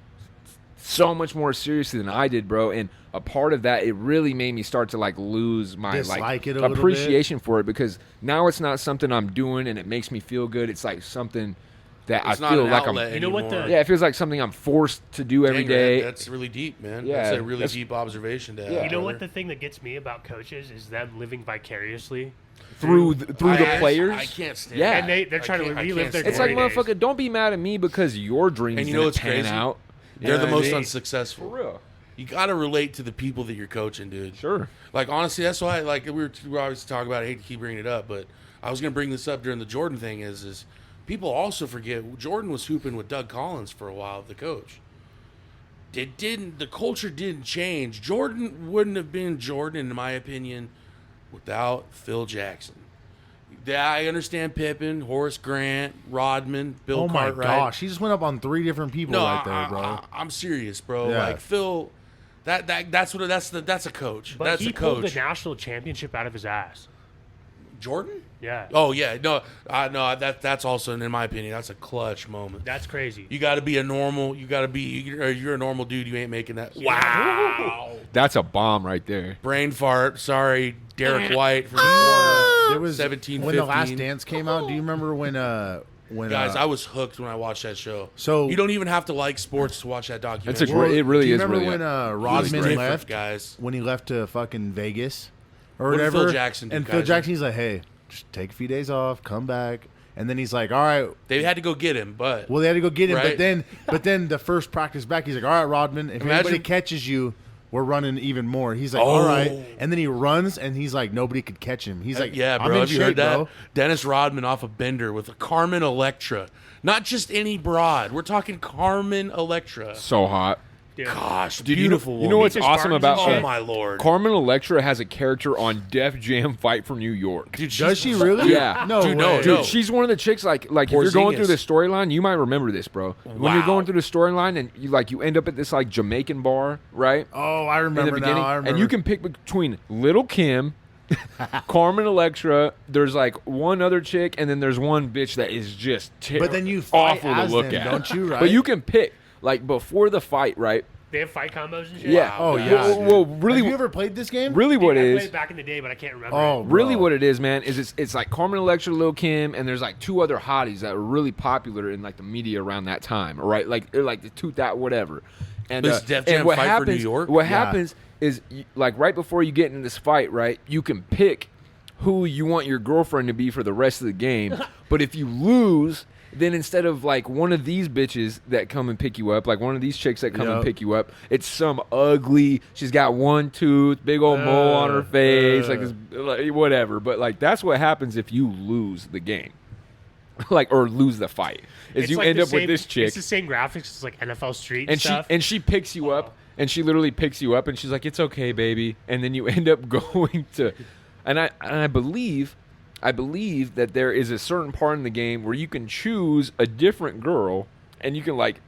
so much more seriously than I did, bro. And a part of that, it really made me start to like lose my Dislike it a little appreciation for it, because now it's not something I'm doing and it makes me feel good. It's like something that It's I not feel an like outlet I'm. You know what anymore. Yeah, it feels like something I'm forced to do every Dang, day. That's really deep, man. Yeah, That's a really that's- deep observation to have. Yeah. You know what? brother. The thing that gets me about coaches is them living vicariously. through the players. I can't stand Yeah. And they're trying to relive their It's like, glory days. motherfucker, don't be mad at me because your dreams And you know didn't what's pan crazy? out. You They're know the what I most mean? unsuccessful. For real. You got to relate to the people that you're coaching, dude. Sure. Like, honestly, that's why, like, we were obviously talking about it. I hate to keep bringing it up, but I was going to bring this up during the Jordan thing is people also forget Jordan was hooping with Doug Collins for a while, the coach. The culture didn't change. Jordan wouldn't have been Jordan, in my opinion, without Phil Jackson. Yeah, I understand Pippen, Horace Grant, Rodman, Bill Oh my Cartwright. gosh, he just went up on 3 different people No, right there, bro. I'm serious, bro. Yeah. Like Phil, that's a coach. But That's he a pulled coach. the national championship out of his ass. Jordan? Yeah. Oh yeah, no, that's also, in my opinion, that's a clutch moment. That's crazy. You got to be a normal. You're a normal dude. You ain't making that. Wow. That's a bomb right there. Brain fart. Sorry, Derek White from There was 17, when the Last 15. Dance came out. Do you remember when guys. I was hooked when I watched that show. So- you don't even have to like sports to watch that documentary. That's a great. It really do you is remember really. when Really Rodman different, left? guys. When he left to fucking Vegas or What did whatever. Phil Jackson do, and Phil Kaiser? Jackson, he's like, "Hey, just take a few days off, come back." And then he's like, "All right." They had to go get him, but Well, they had to go get him, Right. but then the first practice back, he's like, "All right, Rodman, if Imagine- anybody catches you, we're running even more." He's like, Oh. "All right," and then he runs, and he's like, nobody could catch him. He's like, yeah, I'm bro. in Have you shape, heard that? bro. Dennis Rodman off a bender with a Carmen Electra. Not just any broad. We're talking Carmen Electra. So hot. Dude. Gosh, Dude, beautiful you know woman. what's Beaches awesome Gardens about and Oh shit. my lord, Carmen Electra has a character on Def Jam Fight for New York. dude, Does she really? Yeah. No, Dude, way. no, Dude, no. she's one of the chicks like if you're going through the Porzingis. storyline, you might remember this, bro. When you're Wow. going through the storyline and you end up at this like Jamaican bar, right? Oh, I In the remember beginning, now. I remember. and you can pick between Little Kim, Carmen Electra. There's like one other chick, and then there's one bitch that is just But then you fight awful as to look them, at, don't you, right? But you can pick like before the fight, right? They have fight combos and shit. Yeah. Oh, guys. yeah. Well, really, Have you ever played this game? really, Dude, what I it played is? it back in the day, but I can't remember. Oh, it. Really, bro. what it is, man, is it's like Carmen Electra, Lil Kim, and there's like 2 other hotties that were really popular in like the media around that time, right? Like they're like the two that whatever, And, This Def Jam what fight for happens, New York? What Yeah. happens is, like, right before you get in this fight, right, you can pick who you want your girlfriend to be for the rest of the game. But if you lose, then instead of, like, one of these bitches that come and pick you up, like one of these chicks that come and pick you up, it's some ugly, she's got one tooth, big old mole on her face, like whatever. But, like, that's what happens if you lose the game. Like, or lose the fight. Is It's you like end the up with same- this chick. It's the same graphics as like NFL Street And stuff. she picks you up, and she literally picks you up, and she's like, "It's okay, baby." And then you end up going to, and I believe that there is a certain part in the game where you can choose a different girl, and you can, like,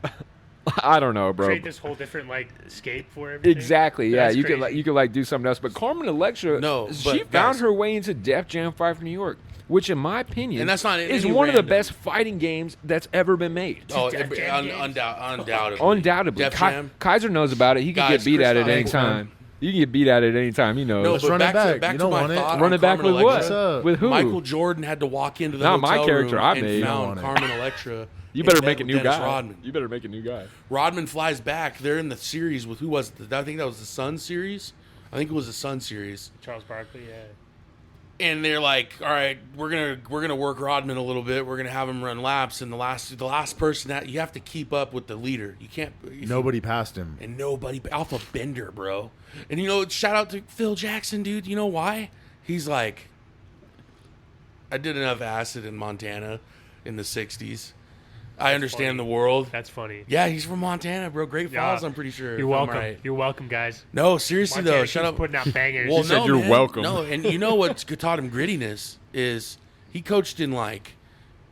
I don't know, bro. Create this whole different like escape for everything. Exactly, yeah. That's You could crazy. like do something else. But Carmen Electra, No, she but found guys- her way into Def Jam 5 New York, which, in my opinion, And that's not is any one of the random. best fighting games that's ever been made. Oh, Def Jam games? undoubtedly. Undoubtedly, Def Jam. Kaiser knows about it. He can Guys, get beat Chris at it Kaiser, any time. You can get beat at it any time. He knows. No, Let's but run it back to, back. back You to don't my want it. thought. Run on it back Carmen with Electra. what? With who? Michael Jordan had to walk into the Not my hotel character, room I and made. found want it. Carmen Electra. You and better met make a with new Dennis guy. Rodman. You better make a new guy. Rodman flies back. They're in the series with who was it? I think that was the Sun series. I think it was the Sun series. Charles Barkley, yeah. And they're like, all right, we're gonna work Rodman a little bit. We're gonna have him run laps, and the last person that you have to keep up with the leader. You can't. Nobody passed him. And nobody off a bender, bro. And you know, shout out to Phil Jackson, dude. You know why? He's like, I did enough acid in Montana in the '60s. I understand funny. the world. That's funny. Yeah, he's from Montana, bro. Great Yeah. Falls, I'm pretty sure. You're if I'm welcome. right. You're welcome, guys. No, seriously Montana though, shut keeps up. putting out bangers. Well, He said no, you're man. welcome. No, and you know what taught him grittiness is he coached in like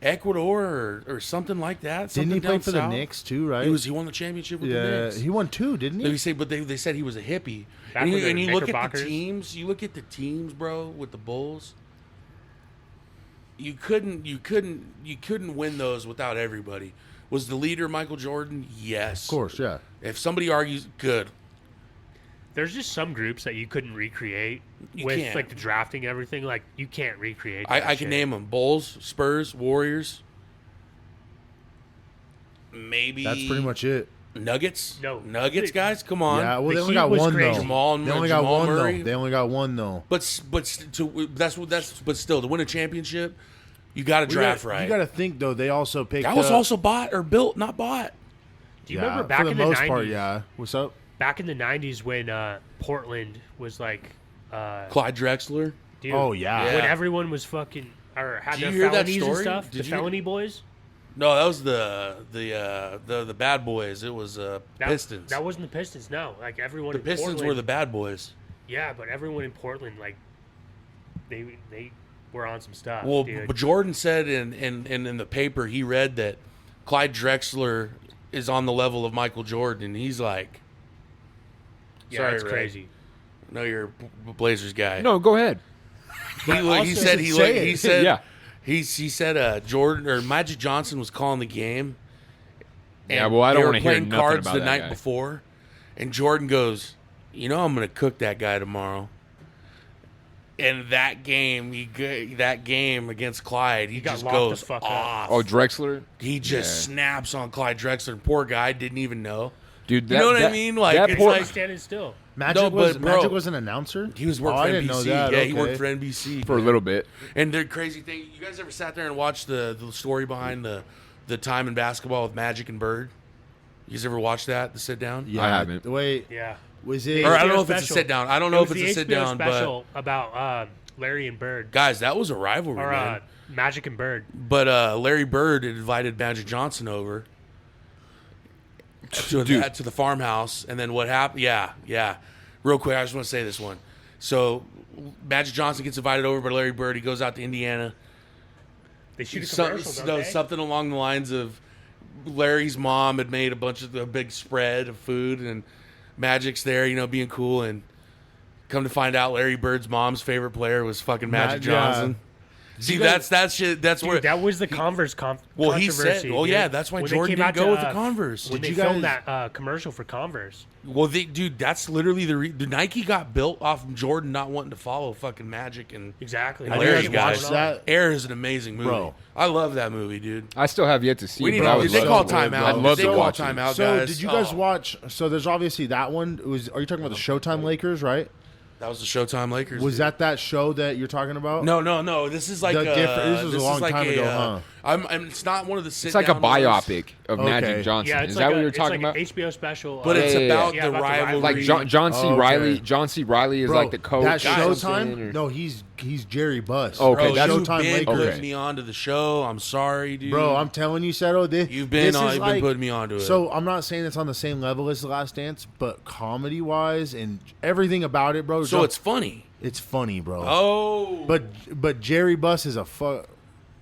Ecuador or something like that. Didn't he something play down for the south. Knicks too? Right? He won the championship with the Yeah, Knicks. he won 2, didn't They he? say, but they said he was a hippie. Back And with you, the look at the Knickerbockers. teams. You look at the teams, bro, with the Bulls. You couldn't win those without everybody. Was the leader Michael Jordan? Yes. Of course, yeah. If somebody argues, good. There's just some groups that you couldn't recreate with can't. like the drafting and everything. Like you can't recreate. I that can shit. name them: Bulls, Spurs, Warriors. Maybe That's pretty much it. Nuggets. No. Nuggets, guys. Come on. Yeah, well, The they only Heat got was one crazy. though. Jamal- They only got Jamal one Murray. though. They only got one though. But still to win a championship, you got to draft right. You got to think though. They also picked. That was up- also bought or built, not bought. Do you yeah, remember back for the in the most 90s? part? Yeah. What's up? Back in the 90s when Portland was like, Clyde Drexler. dude, Oh, yeah. when Yeah. everyone was fucking or had Did their you hear that felonies and story? stuff. Did The you- felony boys. No, that was the bad boys. It was That, Pistons. That wasn't the Pistons. No, like everyone. The in Pistons Portland, were the bad boys. Yeah, but everyone in Portland, like, they were on some stuff. Well, dude. but Jordan said in the paper he read that Clyde Drexler is on the level of Michael Jordan, and he's like, yeah, sorry, that's Ray. crazy. "No, you're a Blazers guy." No, go ahead. he also- said Say it. said Yeah. he said Jordan or Magic Johnson was calling the game. Yeah, and well, I don't they were wanna hear playing nothing cards about the that night guy. before, and Jordan goes, "You know, I'm going to cook that guy tomorrow." And that game, against Clyde, he got just locked the goes fuck up. off. Oh, Drexler, He just snaps on Clyde Drexler. Poor guy didn't even know. dude. You know what I mean? Like, that it's poor, like- Standing still. Magic No, but, bro, Magic was an announcer. He was working Oh, for I NBC. didn't know that. Yeah, Okay. he worked for NBC for a little bit. And the crazy thing, you guys ever sat there and watched the story behind the time in basketball with Magic and Bird? You guys ever watch that? The sit down? Yeah, I haven't. Wait, Yeah. was it? Or I don't HBO know if it's a special. sit down. I don't know It if was it's a the sit HBO down, but special about Larry and Bird guys, that was a rivalry, or man. Magic and Bird. But Larry Bird had invited Magic Johnson over to the farmhouse, and then what happened? Yeah. Real quick, I just want to say this one. So Magic Johnson gets invited over by Larry Bird. He goes out to Indiana. They shoot a Some- commercial, don't no, they? something along the lines of Larry's mom had made a big spread of food, and Magic's there, being cool, and come to find out Larry Bird's mom's favorite player was fucking Magic Yeah. Johnson. See, that's shit. That's Dude, where that was the Converse Well, he controversy. said, "Well, yeah, that's why When Jordan they came didn't out go to, with the Converse." When Did they you filmed guys- that commercial for Converse. Well, dude, that's literally the Nike got built off of Jordan not wanting to follow fucking Magic and Exactly. And Have you Larry guys guys. watched that? Air is an amazing movie. Bro. I love that movie, dude. I still have yet to see We it, need but I to. would Did they love call to. timeout? I'd love Did to they call watch it. timeout, So guys? did you guys Oh. watch? So there's obviously that one. It was. Are you talking about the Showtime Lakers, right? That was the Showtime Lakers. Was dude. that show that you're talking about? No. This is like This was a long time ago, huh? It's not one of the. It's like a biopic of Okay. Magic Johnson. Yeah, it's Is like that what a, you're it's talking like about? an HBO special. But it's Yeah, about yeah, the about the rivalry. Like John C. Okay. Riley. John C. Riley is Bro, like the coach. That or something, Showtime? or- No, he's Jerry Buss. Oh, okay, Bro, that's- you've Showtime been Lakers. putting me onto the show. I'm sorry, dude. Bro, I'm telling you, Setto, You've been putting me onto it. So I'm not saying it's on the same level as The Last Dance, but comedy wise and everything about it, bro. So it's funny. it's funny, bro. Oh, But Jerry Buss is a fuck.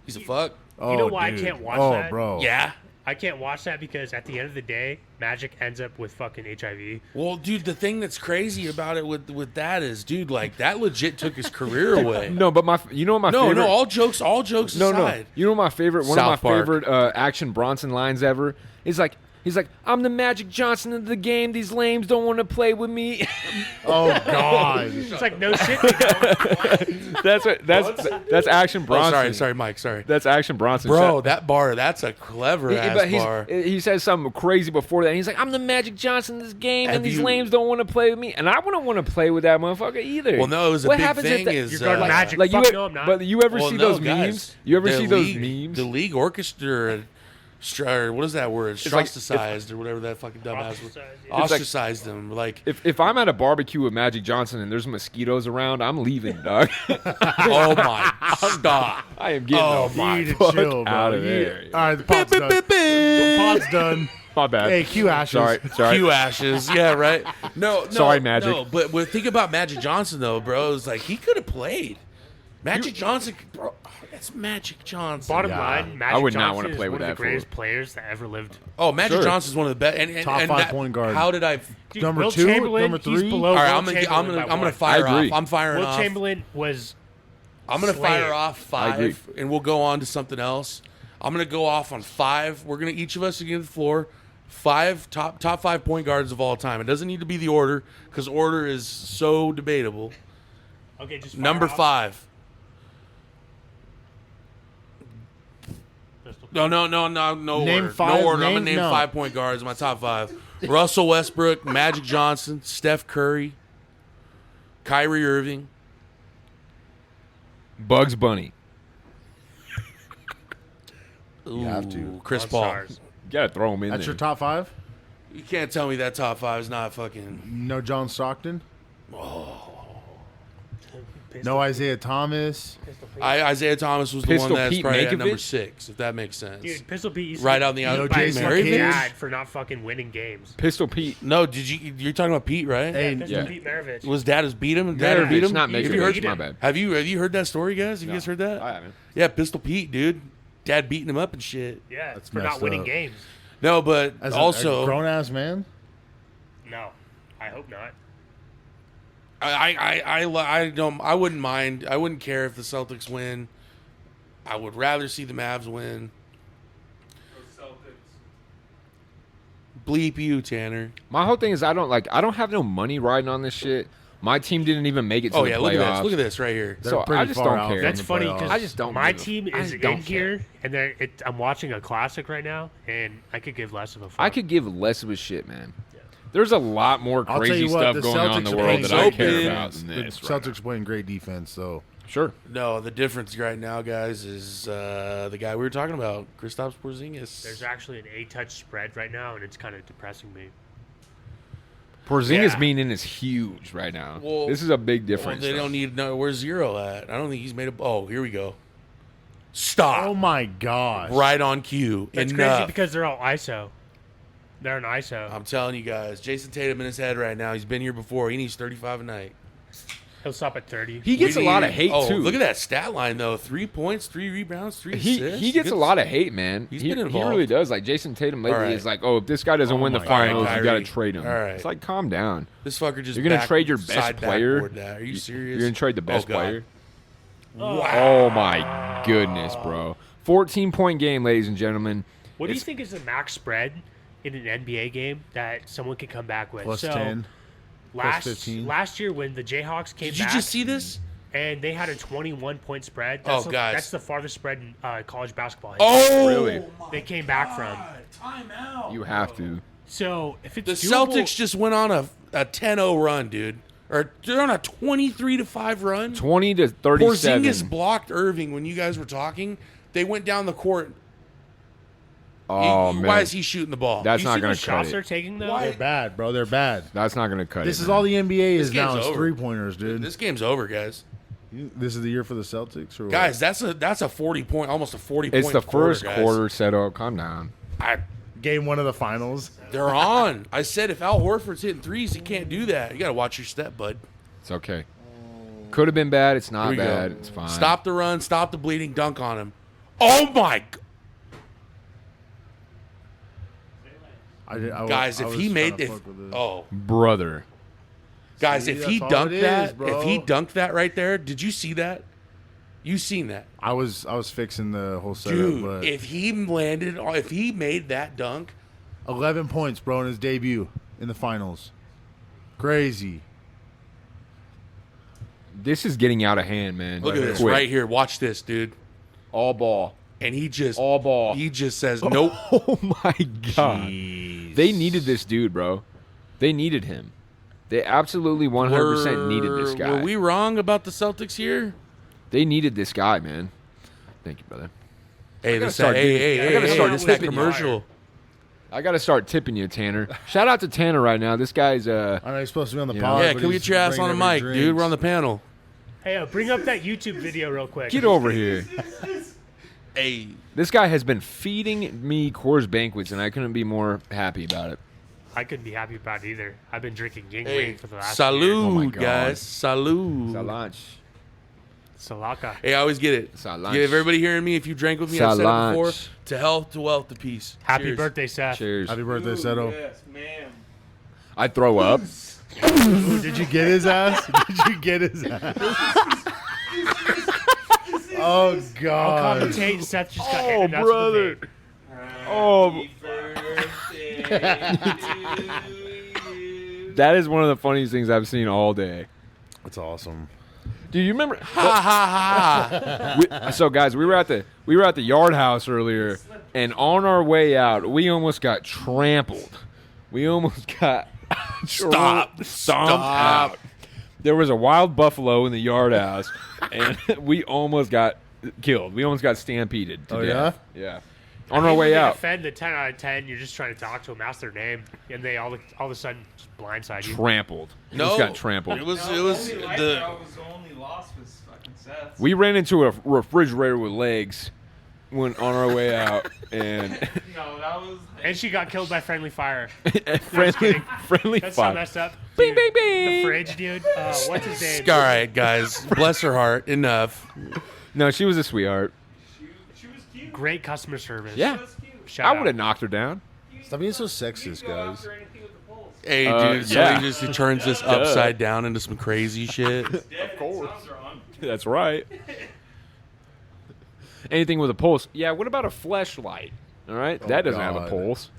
he's a fuck. Oh, You know why I dude. can't watch oh, that? bro. Yeah. I can't watch that because at the end of the day, Magic ends up with fucking HIV. Well, dude, the thing that's crazy about it with that is, dude, like that legit took his career away. No, but you know what my favorite. No, all jokes No, aside. you know what my favorite. One South of my Park. favorite Action Bronson lines ever is like. He's like, I'm the Magic Johnson of the game. These lames don't want to play with me. Oh God. It's like no shit. That's Action Oh, Bronson. sorry, Mike. Sorry, That's Action Bronson. bro. That bar, that's a clever ass But bar. he says something crazy before that. He's like, I'm the Magic Johnson of this game, Have and these you- lames don't want to play with me, and I wouldn't want to play with that motherfucker either. Well, no, it was a What big happens if thing. that- Is You're guarding Magic. like Fuck you, no, I'm not. but you ever well, see no, those guys, memes? You ever the see those league- memes? The league orchestra, or what is that word? like- Ostracized or whatever that fucking dumbass was. Ostracized, yeah. It's like- Ostracized them. Like, If I'm at a barbecue with Magic Johnson and there's mosquitoes around, I'm leaving, dog. oh my, stop. I am getting Oh, the my. You need to fuck chill, bro. out of You- there. All right, the pod's done. The pod's done. My bad. Hey, Q Ashes. Sorry. Q ashes, yeah, right. No, Sorry, Magic. No, but think about Magic Johnson though, bro. It's like he could have played. Magic Johnson, bro. That's Magic Johnson. Bottom Yeah. line, Magic I would not Johnson wanna play is with one that of the greatest fool. players that ever lived. Oh, Magic Sure. Johnson's one of the best. And Top and five that- point guard. How did I? Number Will two, Chamberlain, number he's three. below All right, Will I'm Chamberlain gonna by one. fire I agree. off. I'm firing Will off. Chamberlain was. I'm gonna Slayer. fire off I agree. 5, and we'll go on to something else. I'm gonna go off on 5. We're gonna each of us are gonna get the floor. 5 top 5 point guards of all time. It doesn't need to be the order because order is so debatable. Okay, just fire Number off. 5. Pistol. No Name order. five- No order. I'm name- gonna name no. 5 point guards in my top 5. Russell Westbrook, Magic Johnson, Steph Curry, Kyrie Irving. Bugs Bunny. You have to. Chris On Paul. stars. You gotta throw him in That's there. your top 5? You can't tell me that top 5 is not fucking. No John Stockton? Pistol. No Isaiah Thomas? Pistol Pete. Isaiah Thomas was the Pistol one that's Pete probably at Makovich? number 6, if that makes sense. Dude, Pistol Pete used to Right get on the beat other by his Jason fucking Kidd? dad for not fucking winning games. Pistol Pete. No, you're talking about Pete, right? Hey, Pistol yeah. Pete Maravich. Was dad has beat him? And dad beat Maravich, him? not Have you Makovich. heard- My bad. Have you heard that story, guys? Have you guys heard that? I haven't. Yeah, Pistol Pete, dude. Dad beating him up and shit. Yeah, That's for not messed winning up. games. No, but As also a grown ass man? No, I hope not. I don't. I wouldn't mind. I wouldn't care if the Celtics win. I would rather see the Mavs win. Bleep you, Tanner. My whole thing is I don't have no money riding on this shit. My team didn't even make it to Oh the yeah, playoffs. look at this. Look at this right here. They're So pretty I just far don't out care. from That's the funny playoffs. because I just don't my give a- team I is just don't in here, and I'm watching a classic right now, and I could give less of a fuck. I could give less of a shit, man. There's a lot more I'll tell crazy you what, stuff the going on in Celtics the are world playing that so I care big. about than The this. right Celtics playing great defense, so now. Sure. No, the difference right now, guys, is the guy we were talking about, Kristaps Porzingis. There's actually an 8-touch spread right now, and it's kind of depressing me. Porzingis Yeah. meaning is huge right now. Well- This is a big Well, difference. they don't need no. Where's Zero at? I don't think he's made a. Oh, here we go. Stop. oh my gosh. Right on cue. It's Enough. crazy because they're all ISO. They're an ISO. I'm telling you guys, Jason Tatum in his head right now. He's been here before. He needs 35 a night. He'll stop at 30. He gets a We lot need- of hate oh, too. Look at that stat line though: 3 points, 3 rebounds, 3 assists. He gets a lot of hate, man. He's he, been he involved. really does. Like Jason Tatum lately All right. is like, oh, if this guy doesn't win the my God. finals, All right, you got to Kyrie. trade him. All right. It's like, calm down. This fucker just. You're gonna trade your best side player? backboard that. Are you serious? You're gonna trade the best Oh, God. player. Wow. Oh my goodness, bro. 14-point game, ladies and gentlemen. What do you think is the max spread in an NBA game that someone could come back with? Plus 10. Plus 15. Last year when the Jayhawks came Did you back, just see this? and they had a 21-point spread. Guys. That's the farthest spread in college basketball. Oh, Really? They came back from. Timeout. You have to. So if it's The doable, Celtics just went on a 10-0 run, dude. Or they're on a 23-5 run. 20 to 37. Porzingis blocked Irving when you guys were talking. They went down the court. Oh, man. Why is he shooting the ball? That's you not see going the to cut shots they're it. taking though. They're bad, bro. They're bad. That's not going to cut This it. is man. all the NBA is game's now is over. 3-pointers, dude. This game's over, guys. This is the year for the Celtics, or what? Guys, that's a 40-point, almost a 40-point. It's the first guys. quarter, Setto. Calm down. Game 1 of the finals. They're on. I said if Al Horford's hitting threes, he can't do that. You got to watch your step, bud. It's okay. Could have been bad. It's Here not we bad. go. It's fine. Stop the run. Stop the bleeding. Dunk on him. Oh my! Guys, if he made Brother. guys, See, if he that's all it dunked is, that, bro. if he dunked that right there, did you see that? You seen that, I was fixing the whole setup, dude? but If he landed, if he made that dunk, 11 points, bro, in his debut in the finals. Crazy. This is getting out of hand, man. look at this Quick. right here. Watch this, dude. All ball. And he just All ball. He just says nope. Oh, my God. Jeez. They needed this dude, bro. They needed him. They absolutely 100% needed this guy. Were we wrong about the Celtics here? They needed this guy, man. Thank you, brother. Hey, gotta this start doing- I gotta start this that tipping you. commercial. I got to start tipping you, Tanner. Shout out to Tanner right now. This guy's I know he's supposed to be on the Yeah. pod. Yeah, but can we he's get your ass on bringing the every mic, dude? drinks. We're on the panel. Hey, bring up that YouTube video real quick. get over here. Hey, This guy has been feeding me Coors Banquets, and I couldn't be more happy about it. I couldn't be happy about it either. I've been drinking Yingling hey, for the last year. Oh my salud, God. guys, salud. Salanch. Salaka. Hey, I always get it. Salanch. Yeah, if everybody hearing me, if you drank with me, I've said it before. Salanch. To health, to wealth, to peace. Happy Cheers. birthday, Seth. Cheers. Happy birthday, Setto. Yes, ma'am. I throw up. Ooh, did you get his ass? Did you get his ass? Oh, I'll God. commentate. Seth just got Oh, hit in the nuts with brother. the vape. Oh, Happy birthday to you. that is one of the funniest things I've seen all day. That's awesome. Do you remember? Ha ha ha. So guys, we were at the yard house earlier, and on our way out, we almost got trampled. We almost got stomped out. There was a wild buffalo in the yard house, and we almost got killed. We almost got stampeded to Oh, death. Yeah. On I our hate way when they out, Offend the 10 out of 10. You're just trying to talk to them, ask their name, and they all of a sudden just blindside you. trampled. We No, just got trampled. It was The only light the. that was only lost was fucking Seth. We ran into a refrigerator with legs when on our way out, and No, that was. And she got killed by friendly fire. friendly That's so fire. messed up. Bing, Dude, bing, bing. The fridge, dude. What's his name? All right, guys. Bless her heart. Enough. No, she was a sweetheart. She was cute. Great customer service. Yeah, She was cute. Shout I out. would have knocked her down. Stop being so You sexist, can go guys. after anything with the pulse. Hey, Yeah. dude. Somebody just turns this upside down into some crazy shit. Dead of course. Sounds wrong. That's right. Anything with a pulse. Yeah, what about a fleshlight? All right, Oh, that doesn't have a God. pulse.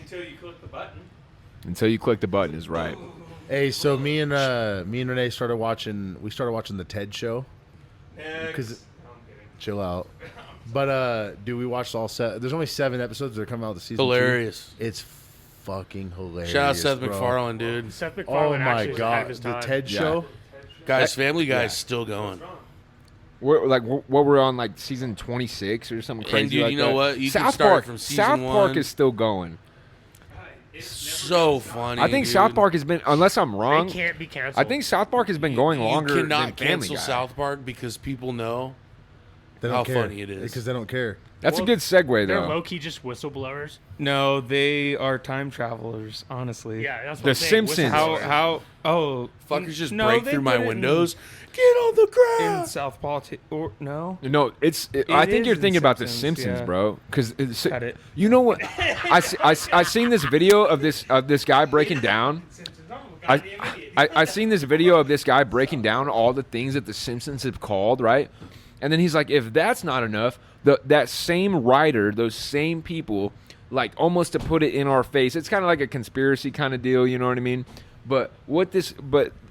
Until you click the button. Until you click the button is right. Hey, so me and Renee started watching. We started watching the TED Show. Because I'm kidding. chill out. But dude, we watched all set. There's only 7 episodes that are coming out this season. 2. Hilarious. It's fucking hilarious. Shout out Seth bro. MacFarlane, dude. Seth Oh MacFarlane my actually was ahead of God, his the time. TED Yeah. Show. Guys, Family Guy's Yeah. still going. What we're on like season 26 or something crazy And dude, like you know that. what? You can South start Park from season South Park 1. is still going. So funny. I think dude. South Park has been, unless I'm wrong, They can't be canceled. I think South Park has been going longer You cannot than Family cancel Guy. South Park because people know. They don't How care. funny it is. Because they don't care. That's Well, a good segue they're though. low key just whistleblowers. No, they are time travelers. Honestly. Yeah, that's what The I'm saying. Simpsons. How? Whistleblowers. Oh. Fuckers just no, break they through my did it windows. Get on the in ground. South politics or no? No, I think is you're in thinking about the Simpsons, Simpsons, yeah. bro. Because Cut it. you know what? I seen this video of this guy breaking down. I seen this video of this guy breaking down all the things that the Simpsons have called, right? And then he's like, if that's not enough, that same writer, those same people, like almost to put it in our face. It's kind of like a conspiracy kind of deal, you know what I mean? But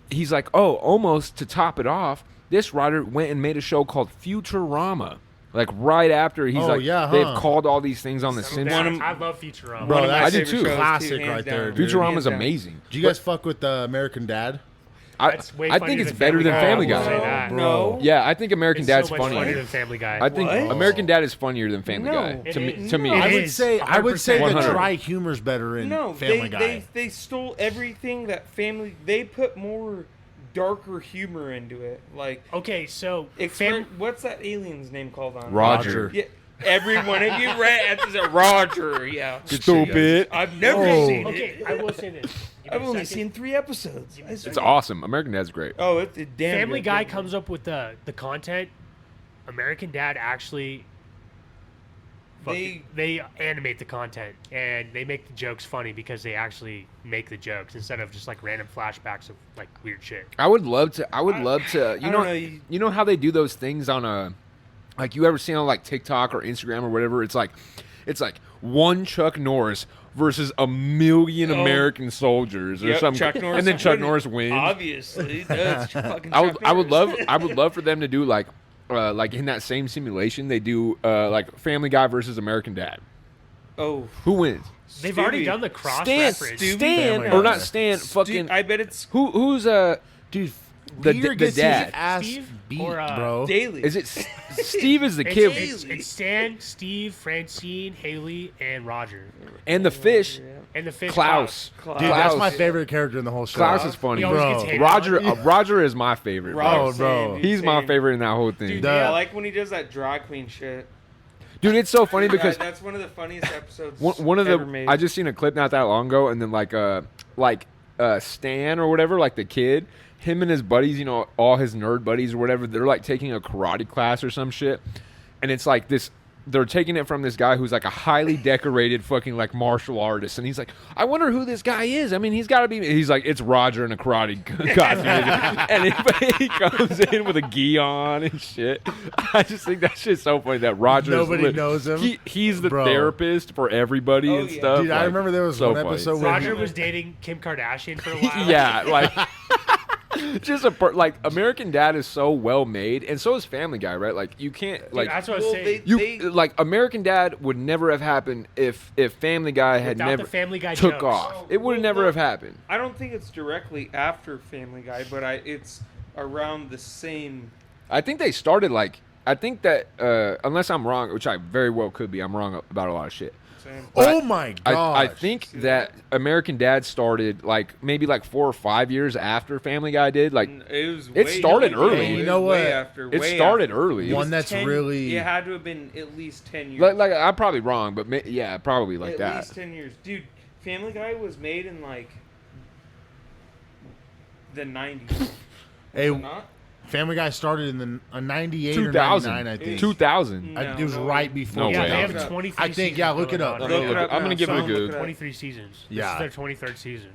he's like, oh, almost to top it off, this writer went and made a show called Futurama. Like right after they've called all these things on the Simpsons. I love Futurama. Bro, I do too. Classic right there. Dude. Futurama's amazing. Do you guys fuck with American Dad? I think it's better than Family Guy. No. Yeah, I think American Dad's so much funnier funnier. than Family Guy. I think American Dad is funnier than Family Guy. To me, I would say the 100%. dry humor's better in Family Guy. They stole everything that Family. They put more darker humor into it. Like, okay, so what's that alien's name called on? Roger. Yeah, every one of you read Roger. Yeah, Stupid. I've never seen it. Okay, I will say this. I've only seen 3 episodes. It's awesome. American Dad's great. Oh, it's damn. Family Guy comes up with the content. American Dad actually they animate the content and they make the jokes funny because they actually make the jokes instead of just like random flashbacks of like weird shit. I would love to. You know how they do those things on a, like, you ever seen on like TikTok or Instagram or whatever? It's like one Chuck Norris versus a million American soldiers or something, Chuck Norris, and then Chuck Norris wins. Obviously, that's fucking. I would love for them to do like in that same simulation they do like Family Guy versus American Dad. Oh, who wins? They've already done the cross reference. Stan. Fucking. I bet it's who's dude. The dad. Ass Steve beat, or, bro. Daily. Is it Steve? Is the kid? It's Stan, Steve, Francine, Haley, and Roger. And the fish. And the fish. Klaus. Dude, that's my favorite character in the whole show. Klaus is funny, He always bro. gets hated Roger is my favorite. Bro. He's my favorite in that whole thing. Dude, I like when he does that drag queen shit. Dude, it's so funny because that's one of the funniest episodes. One of ever made. I just seen a clip not that long ago, and then like Stan or whatever, like the kid, him and his buddies, you know, all his nerd buddies or whatever, they're like taking a karate class or some shit, and it's like this. They're taking it from this guy who's like a highly decorated fucking like martial artist, and he's like, I wonder who this guy is. I mean, he's got to be. He's like, it's Roger in a karate costume, and he comes in with a gi on and shit. I just think that shit's so funny that Roger. Nobody knows him. He's the therapist for everybody and stuff. Dude, I remember there was one episode where Roger was dating Kim Kardashian for a while. Yeah, like. Just like American Dad is so well made, and so is Family Guy, right? Like you can't like. Dude, that's what I was saying. Like American Dad would never have happened if Family Guy had Without never the Family Guy took jokes. off. It would never have happened. I don't think it's directly after Family Guy, but it's around the same. I think they started like. I think that unless I'm wrong, which I very well could be, I'm wrong about a lot of shit. Oh my god! I think that American Dad started like maybe like 4 or 5 years after Family Guy did. Like it started early. You know what? It started early. One that's really. It had to have been at least 10 years. Like I'm probably wrong, but probably like that. At least 10 years, dude. Family Guy was made in like the 90s. Hey, not? Family Guy started in the 98 or 2000. 99, I think. 2000. It was right before. No Yeah, way. they have 23 I think, seasons yeah, look it going up. on. I'm gonna give it a good. 23 seasons. Yeah. This is their 23rd season.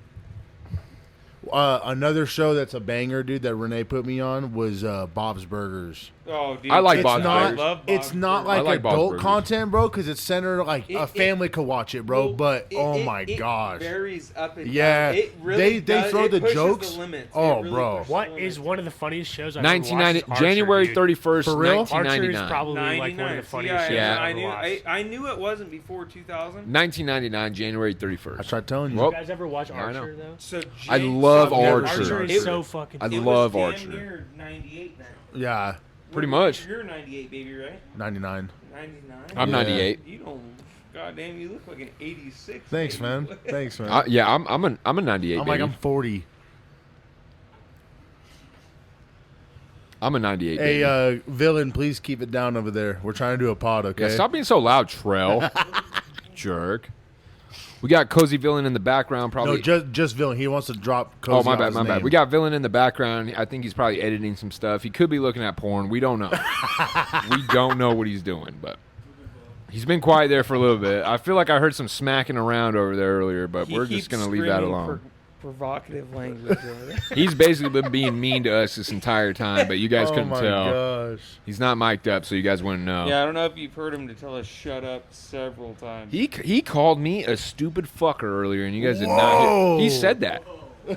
Another show that's a banger, dude, that Renee put me on was Bob's Burgers. Oh, dude. I like It's Bob's not, Burgers. I love it's Bob's not Burgers. like, I like Bob's adult Burgers. content, bro, because it's centered like a family could watch it, bro. But oh my gosh, It varies up and yeah, down. It really they does, throw it the pushes jokes. The limits. Oh, It really bro. pushes What the is limits. one of the funniest shows I've ever watched? 1990 is Archer, January dude. 31st, For real? Archer is 1999. probably like one of the 99. funniest shows Yeah. I've ever watched. I knew it wasn't before 2000. 1999, January I 31st. tried telling you. Well, You guys ever watch I know. Archer though? So I love Archer. Archer is so fucking. I It love was Archer. damn near 98 now. Yeah, Pretty much. You're 98, baby, right? 99. 99. I'm 98. You don't. Goddamn, you look like an 86. Thanks, baby. man. Thanks, man. Yeah, I'm a 98. I'm like baby. I'm 40. I'm a 98. baby. Hey, villain, please keep it down over there. We're trying to do a pod, okay? Yeah, stop being so loud, Trell. Jerk. We got Cozy Villain in the background, probably. No, just villain. He wants to drop. Cozy Oh, my off bad, his my bad. name. We got Villain in the background. I think he's probably editing some stuff. He could be looking at porn. We don't know. We don't know what he's doing, but he's been quiet there for a little bit. I feel like I heard some smacking around over there earlier, but He we're just keeps going to leave that screaming alone. provocative language. He's basically been being mean to us this entire time, but you guys couldn't my tell. Gosh. He's not mic'd up, so you guys wouldn't know. Yeah, I don't know if you've heard him to tell us shut up several times. He called me a stupid fucker earlier, and you guys did not hear. He said that.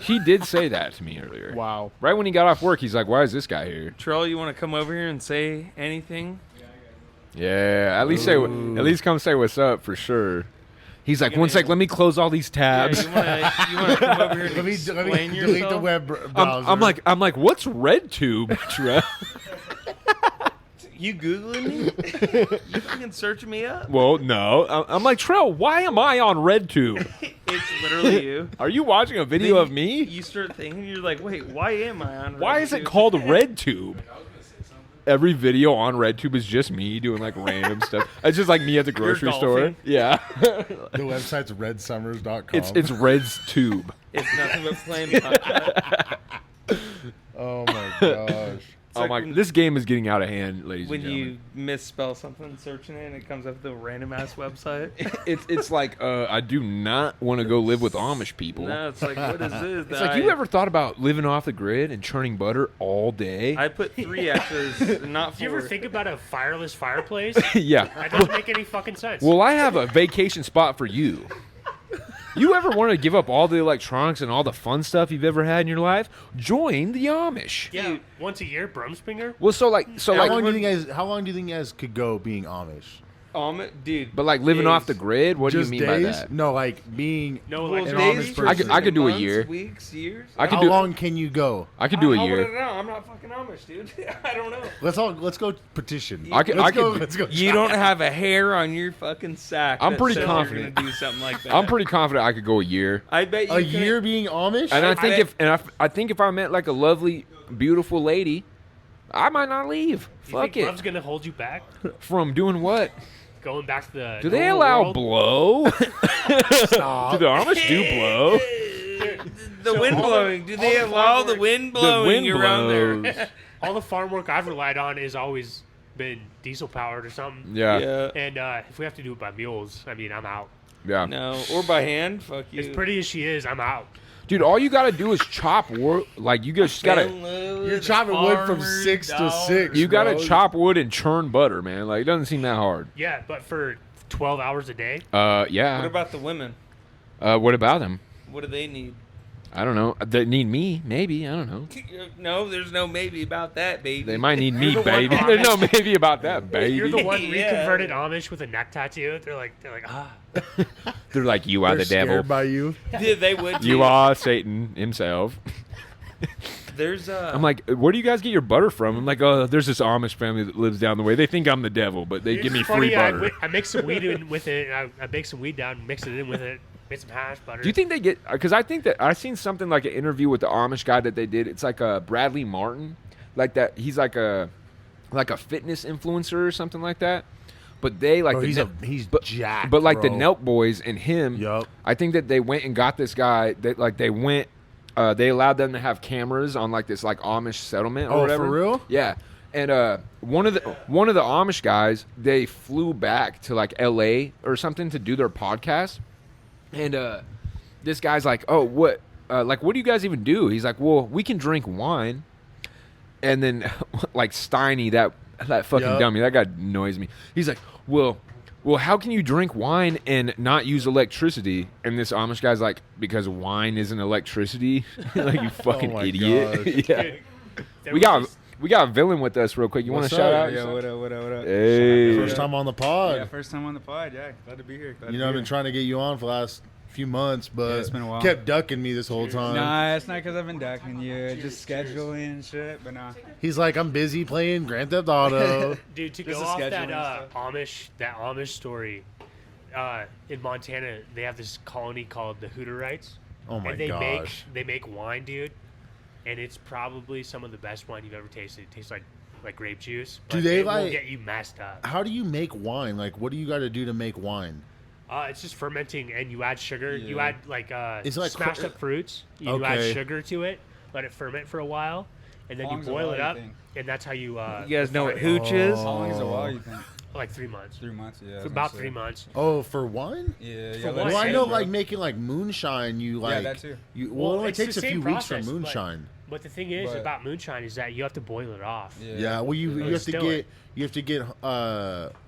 He did say that to me earlier. Wow. Right when he got off work, he's like, "Why is this guy here?" Trell, you want to come over here and say anything? Yeah, at least come say what's up for sure. He's like, one sec, let me close all these tabs. Yeah, you want to come over here and Let me explain delete the yourself? web browser. I'm like, what's RedTube, Trev? You Googling me? You fucking searching me up? Well, no. I'm like, Trell, why am I on RedTube? It's literally you. Are you watching a video of me? You start thinking, you're like, wait, why am I on Why is it RedTube? called RedTube? Every video on RedTube is just me doing like random stuff. It's just like me at the grocery store. golfing. Yeah. The website's redsummers.com. It's Red's Tube. It's nothing but flame content. Oh my gosh. Oh like my! when- This game is getting out of hand, ladies When and gentlemen. you misspell something, searching it, and it comes up with a random ass website. It's like I do not want to go live with Amish people. No, it's like, what is this? It's like, you ever thought about living off the grid and churning butter all day? I put 3 X's, not 4. Do you ever think about a fireless fireplace? Yeah. That doesn't make any fucking sense. Well, I have a vacation spot for you. You ever want to give up all the electronics and all the fun stuff you've ever had in your life? Join the Amish. yeah, once a year, Brumspringer. Well, how How long do you think you guys could go being Amish? Dude. But like living days. off the grid? What Just do you mean days? by that? No, like being No, Well, like an days Amish versus person. I could do a months, year. Weeks, years. I could How do. long can you go? I could do a I year. wouldn't know. I'm not fucking Amish, dude. I don't know. Let's go petition. I could- Let's go. You don't have a hair on your fucking sack. I'm that pretty says confident. You're gonna do something like that. I'm pretty confident I could go a year. I bet you A couldn't- year being Amish? And I I think if I met like a lovely, beautiful lady, I might not leave. you Fuck think it. love's gonna hold you back? From doing what? Going back to the Do they normal allow world? blow? Do the Amish do blow? The wind blowing. Do they allow the wind blowing around there? All the farm work I've relied on has always been diesel powered or something. Yeah. Yeah. And if we have to do it by mules, I mean, I'm out. Yeah. No, or by hand. Fuck you. As pretty as she is, I'm out. Dude, all you gotta do is chop wood. Like you just gotta, You're chopping wood from 6 to 6. you gotta bro. chop wood and churn butter, man. Like it doesn't seem that hard. Yeah, but for 12 hours a day, Yeah. What about the women? What about them? What do they need? I don't know. They need me, maybe. I don't know. No, there's no maybe about that, baby. They might need me, You're the one baby. Amish. There's no maybe about that, baby. you're the one Yeah. reconverted Amish with a neck tattoo. They're like, ah. They're like, you are They're the devil. scared by you. Yeah, they would. You too. are Satan himself. There's I'm like, where do you guys get your butter from? I'm like, there's this Amish family that lives down the way. They think I'm the devil, but they give me It's free funny, butter. I mix some weed in with it. And I make some weed down, mix it in with it, made some hash butter. Do you think they get? Because I think that I seen something like an interview with the Amish guy that they did. It's like a Bradley Martin, like that. He's like a fitness influencer or something like that. But they like Bro, the he's but, jacked. But like the bro. Nelk Boys and him, Yup. I think that they went and got this guy. That like they went. They allowed them to have cameras on like this like Amish settlement or Oh, whatever. for real? Yeah. And one of the Amish guys, they flew back to like L.A. or something to do their podcast, and this guy's like, "Oh, what? Like, what do you guys even do?" He's like, "Well, we can drink wine," and then like Steiny, that fucking Yup. dummy, that guy annoys me. He's like, "Well, how can you drink wine and not use electricity?" And this Amish guy's like, "Because wine isn't electricity." Like, you fucking my idiot. gosh. Yeah. Dude, there We was got this- we got a villain with us real quick. You want What's to shout up? out? Yo, what up, what up, what up? Hey. First time on the pod. Yeah, first time on the pod. Yeah, glad to be here. Glad You to know, I've be been here. trying to get you on for the last few months, but Yeah, it's been a while. kept ducking me this whole time. Nah, it's not because I've been ducking you. Just scheduling and shit, but nah. He's like, I'm busy playing Grand Theft Auto. Dude, to Just go the off scheduling that stuff. Amish story, in Montana they have this colony called the Hutterites. Oh my and they gosh. make wine, dude, and it's probably some of the best wine you've ever tasted. It tastes like grape juice. Do but they, it will like- get you messed up? How do you make wine? Like, what do you got to do to make wine? It's just fermenting, and you add sugar. You Yeah. add like Is it like smashed up fruits. You add Okay. sugar to it, let it ferment for a while, and then How you long's a boil while, it you up, think? and that's how you. You guys know what refine it. hooch is? How long is a while, you think? Like 3 months. 3 months, yeah. For about 3 months. Oh, for one? Yeah, For yeah. one. Well, I Same, know, bro. like making like moonshine. You like that too. Well, it only it's the takes a same few weeks for process, moonshine. But the thing is But- about moonshine is that you have to boil it off. Yeah, well, you have to Still get it.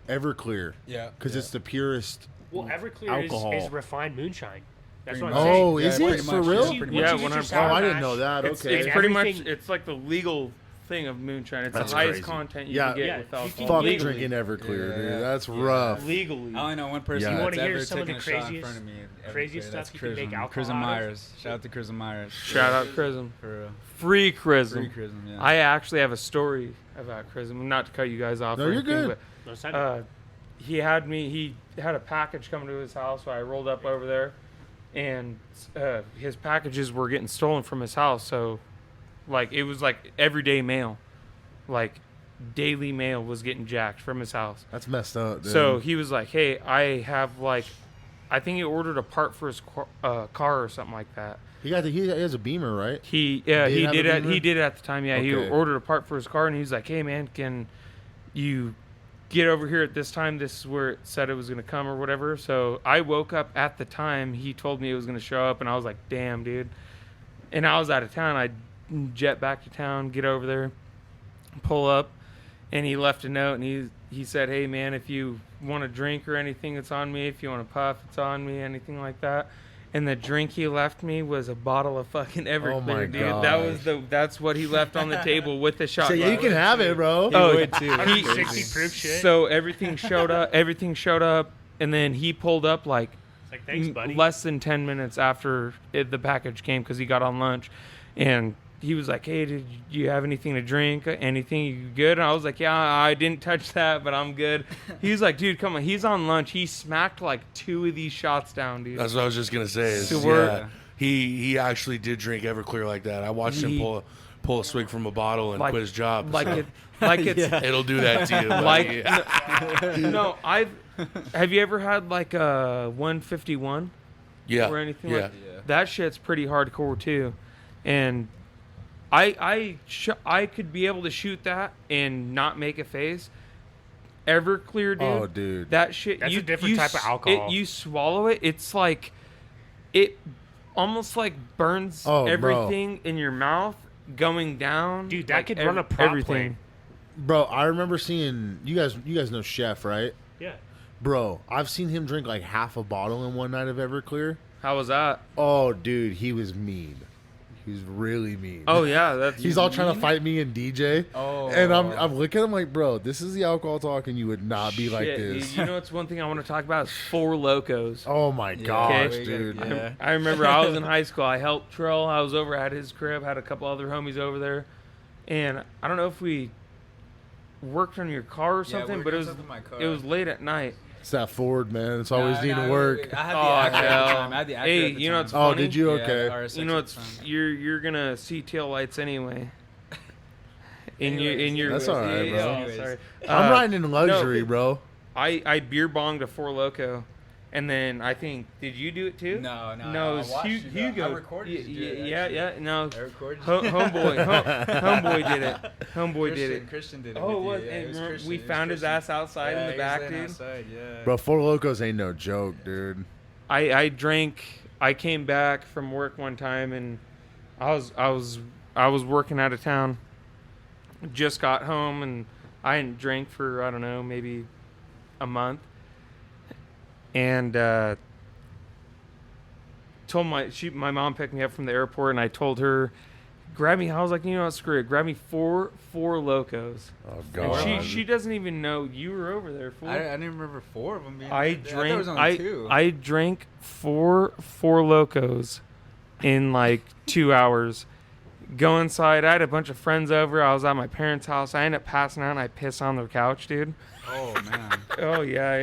Everclear Yeah. because it's the purest. Well, Everclear Alcohol. is refined moonshine. That's Pretty what I'm much. saying. Oh, is Yeah, it pretty for much, real? yeah, pretty Once Yeah, you get your 100%. sour Oh, I didn't mash, know that. It's Okay. pretty much, everything- it's like the legal thing of moonshine. It's That's the highest crazy. content you Yeah. can get Yeah, with you alcohol. can Fuck legally. drinking Everclear, Yeah, dude. That's yeah. rough. Legally. I only know one person Yeah. You that's wanna hear ever some of taken the a shot in craziest- front of me. craziest That's stuff you can make Chrism. alcohol Chrism out of? Myers. Shout out to Chrism Myers. Shout out Chrism. For real. Free Chrism. Free Chrism, yeah. I actually have a story about Chrism. Not to cut you guys off. No, or you're anything, good. No, it's not- But, he had a package coming to his house, so I rolled up over there, and his packages were getting stolen from his house. So, like, it was like everyday mail, like daily mail was getting jacked from his house. That's messed up. Dude. So he was like, "Hey, I have like, I think he ordered a part for his car or something like that." he has a Beamer, right? He Did he he have a did it. Beamer? He did it at the time. Yeah, he Okay. ordered a part for his car, and he was like, "Hey, man, can you get over here at this time? This is where it said it was going to come or whatever." So I woke up at the time he told me it was going to show up, and I was like, "Damn, dude!" And I was out of town. I jet back to town, get over there, pull up, and he left a note, and he said, "Hey, man, if you want a drink or anything, it's on me. If you want a puff, it's on me. Anything like that." And the drink he left me was a bottle of fucking Everclear, Oh my dude. That's what he left on the table with the shot. So yeah, you glass. can have it, bro. Oh, would too. 160 proof shit. So everything showed up. Everything showed up, and then he pulled up like It's like, thanks, buddy. less than 10 minutes after the package came because he got on lunch, and he was like, "Hey, did you have anything to drink? Anything? You good?" And I was like, "Yeah, I didn't touch that, but I'm good." He's like, "Dude, come on." He's on lunch. He smacked like 2 of these shots down, dude. That's what I was just gonna say. Is, So we're- yeah, he actually did drink Everclear like that. I watched him pull a swig from a bottle and Like- quit his job. like so it, like it's it'll do that to you. buddy. like no. Have you ever had like a 151 yeah, or anything yeah. like that? Shit's pretty hardcore too, and I could be able to shoot that and not make a face. Everclear, dude. Oh, dude. That's a different type of alcohol. You swallow it. It's like it almost like burns Oh, bro. everything in your mouth going down. Dude, that like could run a prop everything. plane. Bro, I remember seeing you guys know Chef, right? Yeah. Bro, I've seen him drink like half a bottle in one night of Everclear. How was that? Oh, dude, he was mean. He was really mean. Oh yeah, that's He's all trying to fight me and DJ. Oh. And I'm looking at him like, bro, this is the alcohol talk, and you would not be like Shit, this. You know what's one thing I want to talk about is Four Locos. Oh my gosh, we gotta- dude. yeah. I remember I was in high school. I helped Trill. I was over at his crib. Had a couple other homies over there, and I don't know if we worked on your car or something, but it was late at night. It's that Ford, man. It's always needing work. I had the Oh, Acura at the hell. time. I had the Acura Hey, at the you know time. what's Oh, funny? did you? Yeah, Okay. RS6 You know at it's the time. you're gonna see tail lights anyway. In your That's all right, bro. Anyways. sorry. I'm riding in luxury, bro. I beer bonged a Four Loco, and then I think did you do it too? No, No, I it was watched you do it. Hugo. I recorded you do it, Yeah, actually. yeah. No, I recorded you. homeboy did it. Homeboy did it. Christian did it. Oh, with what? you. Yeah, it was And Christian. we It was found his Christian. ass outside in Yeah, the he back, was laying dude. outside, yeah. Bro, Four Locos ain't no joke, dude. I drank. I came back from work one time, and I was working out of town. Just got home, and I hadn't drank for I don't know, maybe a month. And told my mom picked me up from the airport, and I told her, grab me. I was like, you know what, screw it. Grab me four Locos. Oh And god. she doesn't even know you were over there. Fool. I didn't remember 4 of them being I there. thought there was only 2. I drank four Locos in like 2 hours. Go inside. I had a bunch of friends over. I was at my parents' house. I ended up passing out, and I pissed on their couch, dude. Oh, man. Oh yeah,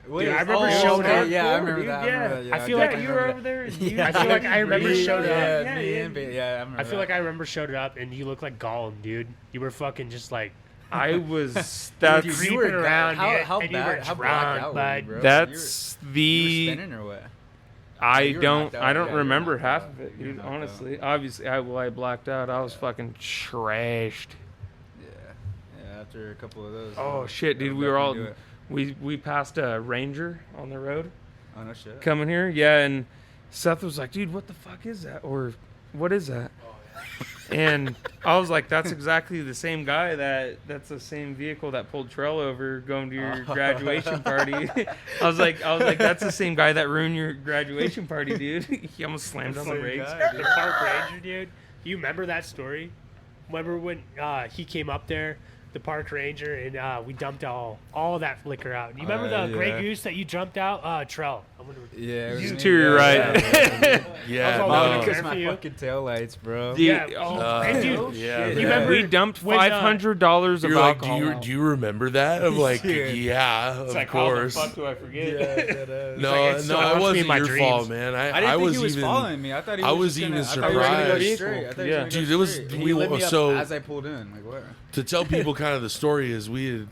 Wait, Dude, I remember oh, showing okay, up. Yeah, I remember Dude, that. I yeah. remember that. Yeah, I feel like you were over there. I feel like I remember showed up. Yeah, me and yeah, I remember I feel like I remember showed up, and you look like Gollum, dude. You were fucking just like I was. Dude, That's you were around, How, dude, how and you bad? were How drunk, blacked out were you, bud. bro? that's you were the. spinning or what? I you were don't. knocked out. I don't Yeah, you were remember knocked half out. of it, You were dude. knocked Honestly, obviously, I blacked out. I was fucking trashed. Yeah. Yeah, after a couple of those. Oh that'll shit, dude. We were all definitely we passed a Ranger on the road Oh, no shit. coming here. Yeah, and Seth was like, dude, what the fuck is that? Or what is that? And I was like, that's exactly the same guy that's the same vehicle that pulled Trell over going to your graduation party. I was like, that's the same guy that ruined your graduation party, dude. He almost slammed on the brakes. The park ranger, dude. You remember that story? Remember when he came up there, the park ranger, and we dumped all that liquor out. You remember the Grey Goose that you jumped out? Trell. Yeah, it was You me. to your right. Yeah, all no. good. Because my fucking taillights, bro. Yeah. And dude, yeah. you remember we dumped when, $500 of You're like, alcohol. do you remember that? I'm like, Dude. yeah, of course. How the fuck do I forget? No, it's no, so it much wasn't in my your dreams. fault, man. I didn't think was he was even following me. I thought he I was was just even gonna, I thought he was gonna go surprised. straight. I thought he Yeah. was gonna Dude, go it was- straight. And we he lit me up so- as I pulled in. Like, what? to tell people kind of the story is we're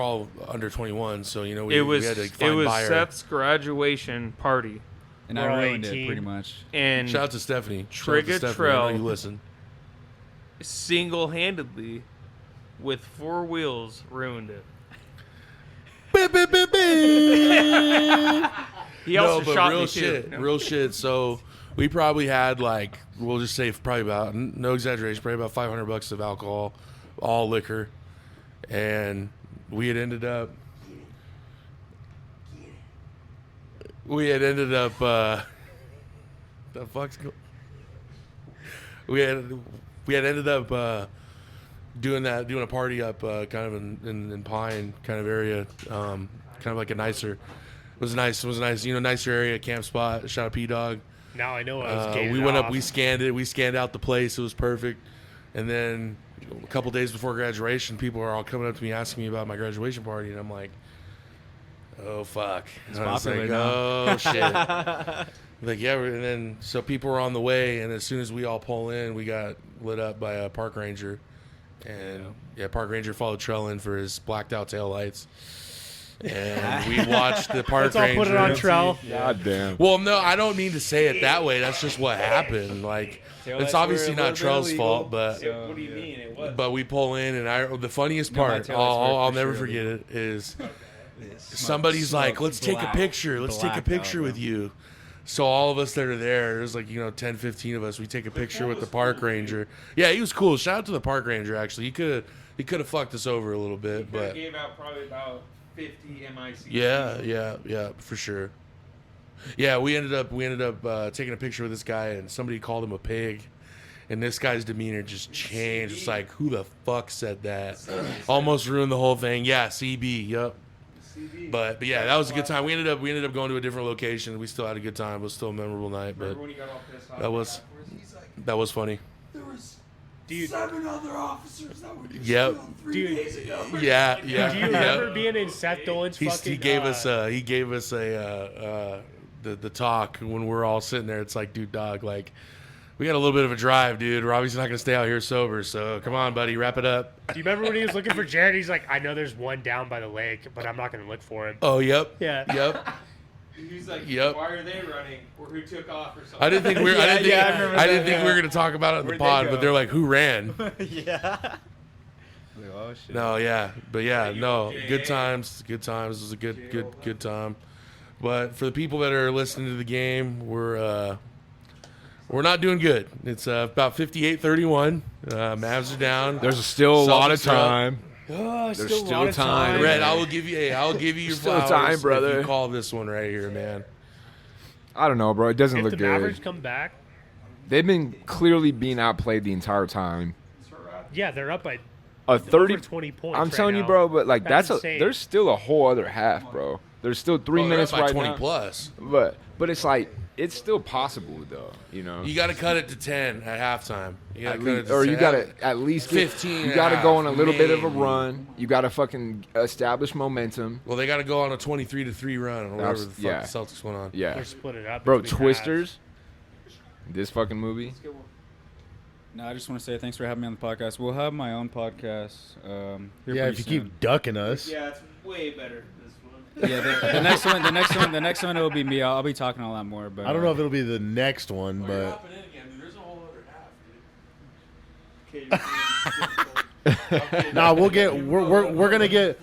all under 21, so you know we had to find it was buyer. Seth's graduation party, And We're I all ruined 18. it pretty much. and Shout out to Stephanie. Trigga Shout out to Stephanie. I know Trell. you listen. single-handedly, with 4 wheels, ruined it. He also no, but shot real me shit, too. real shit. So we probably had like, we'll just say probably about, no exaggeration, probably about $500 of alcohol, all liquor, and we had ended up. The fuck's going? We had ended up doing a party up kind of in Pine kind of area, kind of like a nicer. It was nice, nicer area, camp spot. Shot a P-Dog. Now I know I was gated We went off. up, we scanned out the place. It was perfect. And then a couple days before graduation, people are all coming up to me asking me about my graduation party, and I'm like, oh fuck. It's And I was popular like, now. oh shit. Like, yeah, and then so people were on the way, and as soon as we all pull in, we got lit up by a park ranger, and park ranger followed Trell in for his blacked out taillights, and we watched the park Let's all ranger. put it on Trell. God damn. Well, no, I don't mean to say it that way. That's just what happened. Like, it's obviously not Trell's fault, but What do you mean? It was. but we pull in, and the funniest No, my part, taillights were I'll for never sure forget it, is Somebody's somebody's like, let's take a picture. Let's take a picture with you. So all of us that are there, there's like, 10, 15 of us. We take a picture with the park ranger. Yeah, he was cool. Shout out to the park ranger, actually. He could have fucked us over a little bit, but gave out probably about 50 MIC. yeah, for sure. Yeah, we ended up taking a picture with this guy, and somebody called him a pig. And this guy's demeanor just changed. It's like, who the fuck said that? Almost ruined the whole thing. Yeah, CB. Yep. But yeah, that was a good time. We ended up going to a different location. We still had a good time. It was still a memorable night. But When he got all pissed off that was funny. Dude, 7 other officers that were just Yep. killed 3 Dude. days ago. Yeah. do you remember being in Seth Dolan's He fucking... gave us the talk when we're all sitting there. It's like, dude, dog, like, we got a little bit of a drive, dude. We're obviously not going to stay out here sober. So come on, buddy, wrap it up. Do you remember when he was looking for Jared? He's like, I know there's one down by the lake, but I'm not going to look for him. Oh, yep. Yeah. Yep. He's like, Yep. why are they running? Or who took off or something? I didn't think we were. I didn't Yeah, think, I remember I didn't that, think we were going to talk about it in the Where'd they pod, go? but they're like, who ran? Yeah. Like, oh shit. No, yeah, but yeah, no, okay? good times. Good times. It was a good time. But for the people that are listening to the game, we're not doing good. It's about 58-31. Mavs are down. There's still a lot of Celtics are up. time. Oh, There's still time. Red, I will give you. I'll give you your Still flowers time, if brother. you call this one right here, man. I don't know, bro. It doesn't If look the good. Mavericks come back, They've been clearly being outplayed the entire time. yeah, they're up by A 30 over 20 points. I'm right telling you, now. bro, but like That's that's insane. there's still a whole other half, bro. There's still 3 Oh, they're minutes up by right 20 now. plus. But it's like it's still possible though, you know. You got to cut it to 10 at halftime. You got At to cut it least, to or 10. you gotta at least get, 15 You and a gotta go on a half, little bit of a maybe. run. You gotta fucking establish momentum. Well, they got to go on a 23-3 run or whatever the fuck Yeah. the Celtics went on. Yeah, They're split it up. bro. between Twisters. This fucking movie. No, I just want to say thanks for having me on the podcast. We'll have my own podcast. Here Yeah, pretty if you soon. keep ducking us. Yeah, it's way better, this one. Yeah, the next one will be me. I'll be talking a lot more. But I don't know if it'll be the next one, You're but hopping in again, dude. There's a whole other half, dude. Okay, you're being difficult. Nah, we're gonna get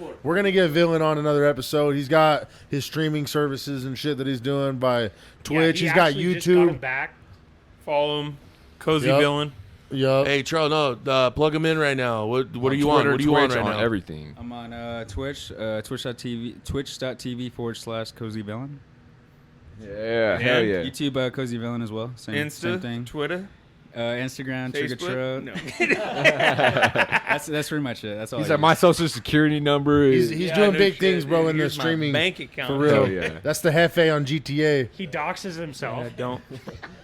Villain on another episode. He's got his streaming services and shit that he's doing by Twitch. He's got YouTube. Just got him YouTube. back. Follow him. Cozy Yep. Villain. Yup. Hey, Charles, no, plug him in right now. What are you Twitter, on? What are you on Twitch, right now? Everything. I'm on Twitch, twitch.tv/Cozy Villain. Yeah, hell yeah. YouTube, Cozy Villain as well. Same Insta, thing. Twitter, Instagram, Trigger Facebook. Truck. No. That's pretty much it. That's all. He's I like, my social security number is. He's doing big things, bro, in the Here's my streaming. bank account. For real. Hell yeah. That's the Hefe on GTA. He doxes himself. Yeah,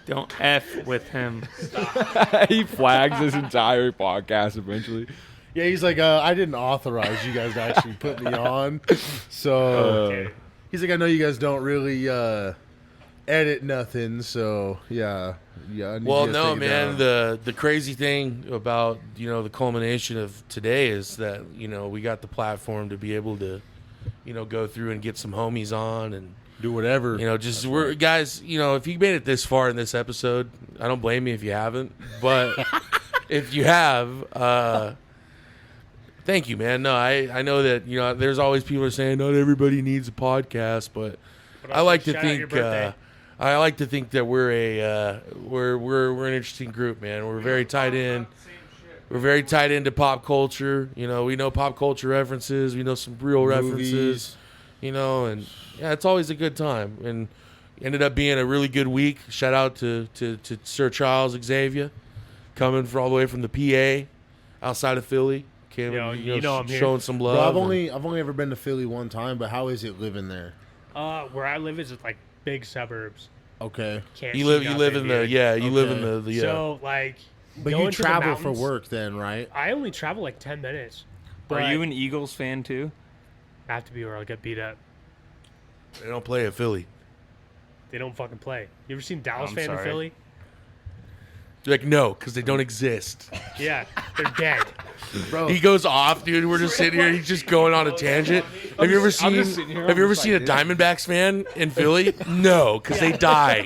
don't F with him. He flags this entire podcast eventually. Yeah, he's like, I didn't authorize you guys to actually put me on. So he's like, I know you guys don't really edit nothing. So yeah. I need Well, you to no, take it man. down. The crazy thing about the culmination of today is that we got the platform to be able to go through and get some homies on and do whatever. we're guys. If you made it this far in this episode, I don't blame you if you haven't. But if you have, thank you, man. No, I know that there's always people are saying not everybody needs a podcast, but I like to shout out your think. birthday. I like to think that we're we're an interesting group, man. We're very tied in. We're very tied into pop culture. We know pop culture references. We know some real references. And yeah, it's always a good time. And ended up being a really good week. Shout out to Sir Charles Xavier, coming all the way from the PA, outside of Philly. Came, I'm here. showing some Bro, love. I've only ever been to Philly one time, but how is it living there? Where I live is like big suburbs. Okay. Can't You see live nothing, in the dude. you live in Okay. the yeah. So like, But going you to the travel for mountains- work then, right? I only travel like 10 minutes. Are But you an Eagles fan too? I have to be, or I'll get beat up. They don't play at Philly. They don't fucking play. You ever seen Dallas I'm fan in sorry. Philly? You're like, no, because they don't exist. Yeah, they're dead. Bro, He goes off, dude. We're just sitting here. He's just going on a tangent. Have you ever seen? just sitting here, Have I'm you ever just seen a like Diamondbacks fan in Philly? No, because they died,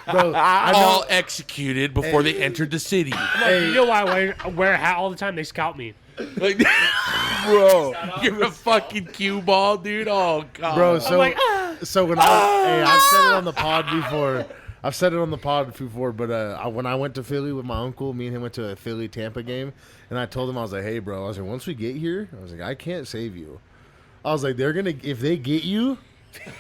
bro, I all know, executed before they entered the city. hey, You know why I wear a hat all the time? They scout me. Like, Bro. you're a fucking cue ball, dude. Oh god, bro, so like, so when I've said it on the pod before. I've said it on the pod before, but when I went to Philly with my uncle, me and him went to a Philly Tampa game, and I told him, I was like, "Hey, bro," I was like, "Once we get here, I was like, I can't save you." I was like, if they get you,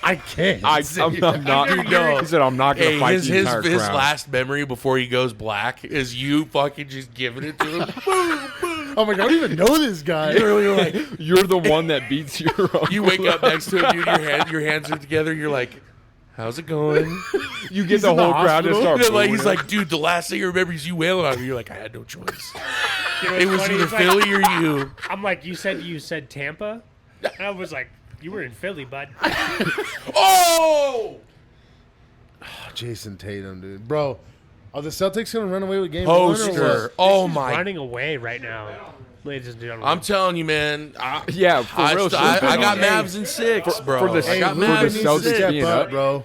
I can't. I'm save not. you." He said, "I'm not gonna Hey, fight his the entire his crowd." last memory before he goes black is you fucking just giving it to him. I'm like, I don't even know this guy. You're like, You're the one that beats your uncle. you wake up next to him, dude. Your hands are together. You're like, how's it going? You get the in the whole crowd to hospital. start. He's booing him. like, dude, the last thing you remember is you wailing on me. You're like, I had no choice. You know It what's was funny? either It's like- Philly or you. I'm like, you said Tampa? And I was like, you were in Philly, bud. Oh! Jason Tatum, dude, bro. Are the Celtics gonna run away with game one or Poster. what? Oh He's my. running away right now, ladies and gentlemen. I'm telling you, man. Yeah, for I real. got Hey, Mavs in 6, bro. for the- I got for Luka the Mavs needs in to Celtics six. step being up, up. bro.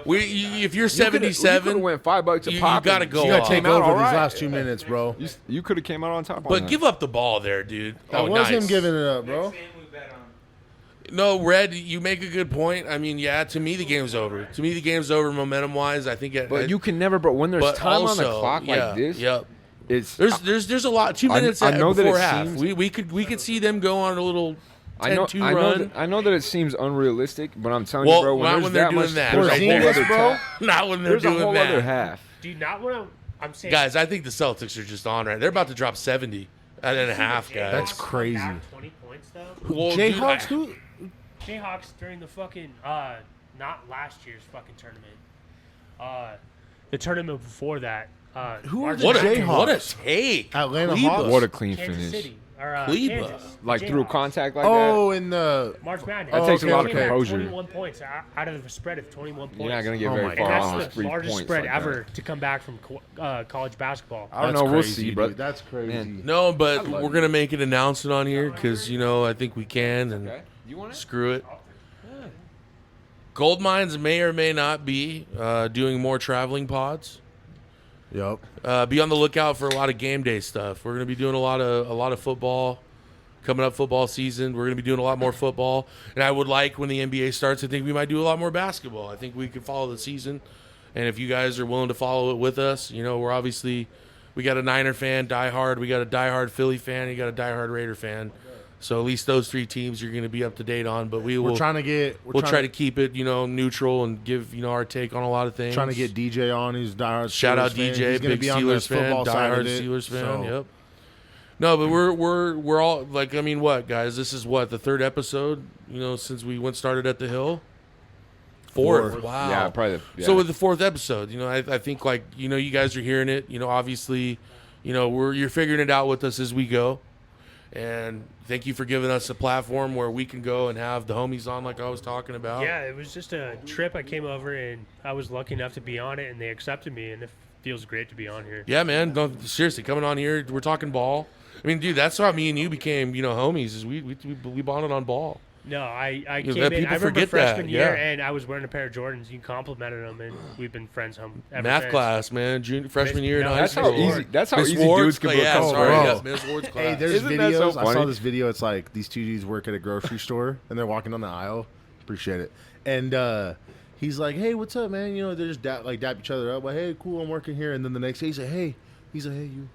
If you're You 77, went $5 a you pop. gotta and go You off. gotta take Came out over all these right. last 2 minutes, bro. You could have came out on top. on but that. give up the ball there, dude. That Oh, was nice. him giving it up, bro. No, Red, you make a good point. I mean, yeah, to me the game's over. To me the game's over momentum-wise. I think But you can never. But when there's but time on the also, clock yeah, like this, Yep. it's There's a lot. 2 minutes I know that before it half. seems- We could see them go on a little 10-2 I know run. I know that it seems unrealistic, but I'm telling Well, you, bro. When not there's when they're that doing much, that, there's right a whole there. other bro. Not when they're There's a doing whole that. other half. Do you not want to? I'm saying. Guys, I think the Celtics are just on right. They're about to drop 70 and a half, guys. That's crazy. 20 points though. Well, dude, Jayhawks, who? Jayhawks during the fucking not last year's fucking tournament. The tournament before that. Who are March the what a Madness, Jayhawks? what a take. Atlanta Kleba. Hawks? What a clean Kansas finish. City or Kleba. Kansas. Like through Jayhawks. contact like Oh, in the March Madness. That takes a lot of Came back composure. 21 points out of a spread of 21 points. You're not gonna get Oh very my far And on that's 3 the largest points spread like ever to come back from college basketball. I don't That's know. We'll crazy, see, dude. but That's crazy. Man. No, but love we're it. gonna make an announcement on here because I think we can and You want it? screw it. Gold Mines may or may not be doing more traveling pods. Yep. Be on the lookout for a lot of game day stuff. We're gonna be doing a lot of football. Coming up football season, we're going to be doing a lot more football. And I would like, when the NBA starts, I think we might do a lot more basketball. I think we could follow the season. And if you guys are willing to follow it with us, you know, we're obviously, we got a Niner fan, diehard. We got a diehard Philly fan. You got a diehard Raider fan. So at least those 3 teams you're going to be up to date on. But we'll try to keep it, you know, neutral and give, you know, our take on a lot of things. Trying to get DJ on. He's diehard. Shout out DJ, big Steelers fan, diehard Steelers fan. Yep. No, but we're all like, I mean, what, guys? This is what, the 3rd episode, you know, since we started at the Hill. 4th. Wow. Yeah, probably. Yeah. So with the 4th episode, you know, I think, like, you know, you guys are hearing it. You know, obviously, you know, you're figuring it out with us as we go. And thank you for giving us a platform where we can go and have the homies on, like I was talking about. Yeah, it was just a trip. I came over and I was lucky enough to be on it, and they accepted me, and it feels great to be on here. Yeah, man. No, seriously, coming on here, we're talking ball. I mean, dude, that's how me and you became, you know, homies. Is we bonded on ball. No, I You know, came in. people I remember forget freshman that, year, yeah. and I was wearing a pair of Jordans. You complimented them, and we've been friends ever Math since. class, man. Freshman year in high That's school. how easy. That's how Miss easy Ward's dudes can class, book yeah, calls, sorry, bro. yes, Miss Ward's class. Hey, there's Isn't that videos. so I saw funny? this video. It's like these 2 dudes work at a grocery store, and they're walking down the aisle. Appreciate it. And he's like, "Hey, what's up, man?" You know, they just dap each other up. Like, "Hey, cool, I'm working here." And then the next day, he's like, "Hey," you.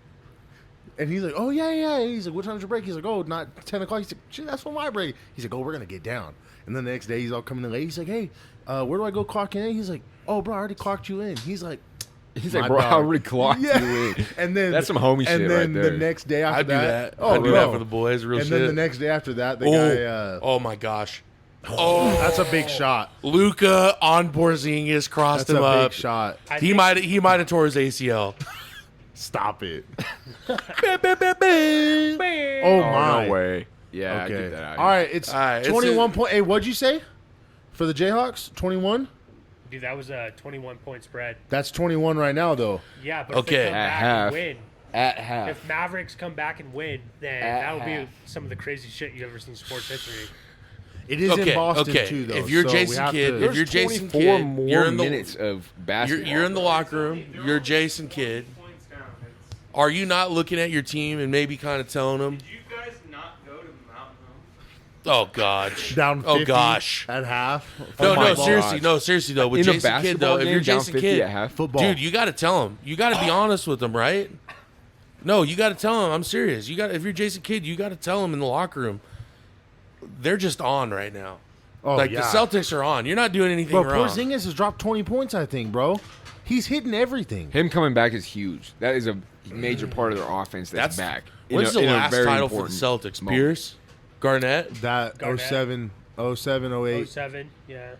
And he's like, "Oh, yeah." He's like, "What time's your break?" He's like, "Oh, not 10 o'clock." He's like, "Shit, that's for my break." He's like, "Oh, we're going to get down." And then the next day, he's all coming in late. He's like, "Hey, where do I go clock in?" He's like, "Oh, bro, I already clocked you in." He's like, "Bro, I already clocked you in." And then that's some homie shit right there. And then the next day after I'd do that. Oh, I'd do that for the boys, real and shit. then the next day after that, the guy. Oh, my gosh. Oh, that's a big shot. Luka on Porzingis crossed That's him a up. big shot. He might have tore his ACL. Stop it. Oh Oh my. No way. Yeah, Okay. get that out of All right, it's All right, it's 21 point. Hey, what'd you say for the Jayhawks? 21. Dude, that was a 21-point spread. That's 21 right now, though. Yeah, but Okay. if they come At back half. and win, At half. if Mavericks come back and win, then At that'll be half. some of the crazy shit you ever seen in sports history. It is in Boston too, though. If you're so we Jason have Kidd, to- if you're Jason 24 Kidd, more you're in the minutes of basketball. you're in the locker room. You're Jason Kidd. Are you not looking at your team and maybe kind of telling them, Did you guys not go to Mountain Home? "Oh gosh, down 50 oh gosh"? at half. No, Oh my no, God. seriously though. With in a Jason Kidd basketball though, if game, you're down Jason 50 Kidd, at half. Football. dude, you got to tell him. You got to be honest with him, right? No, you got to tell him. I'm serious. You got if you're Jason Kidd, you got to tell him in the locker room. They're just on right now. Oh, Like yeah. the Celtics are on. You're not doing anything Bro, wrong. Porzingis has dropped 20 points, I think, bro. He's hitting everything. Him coming back is huge. That is a major part of their offense that's back. When's the in a last very title for the important Celtics? moment. Pierce, Garnett. That Garnett. 07, 08. 07, yeah.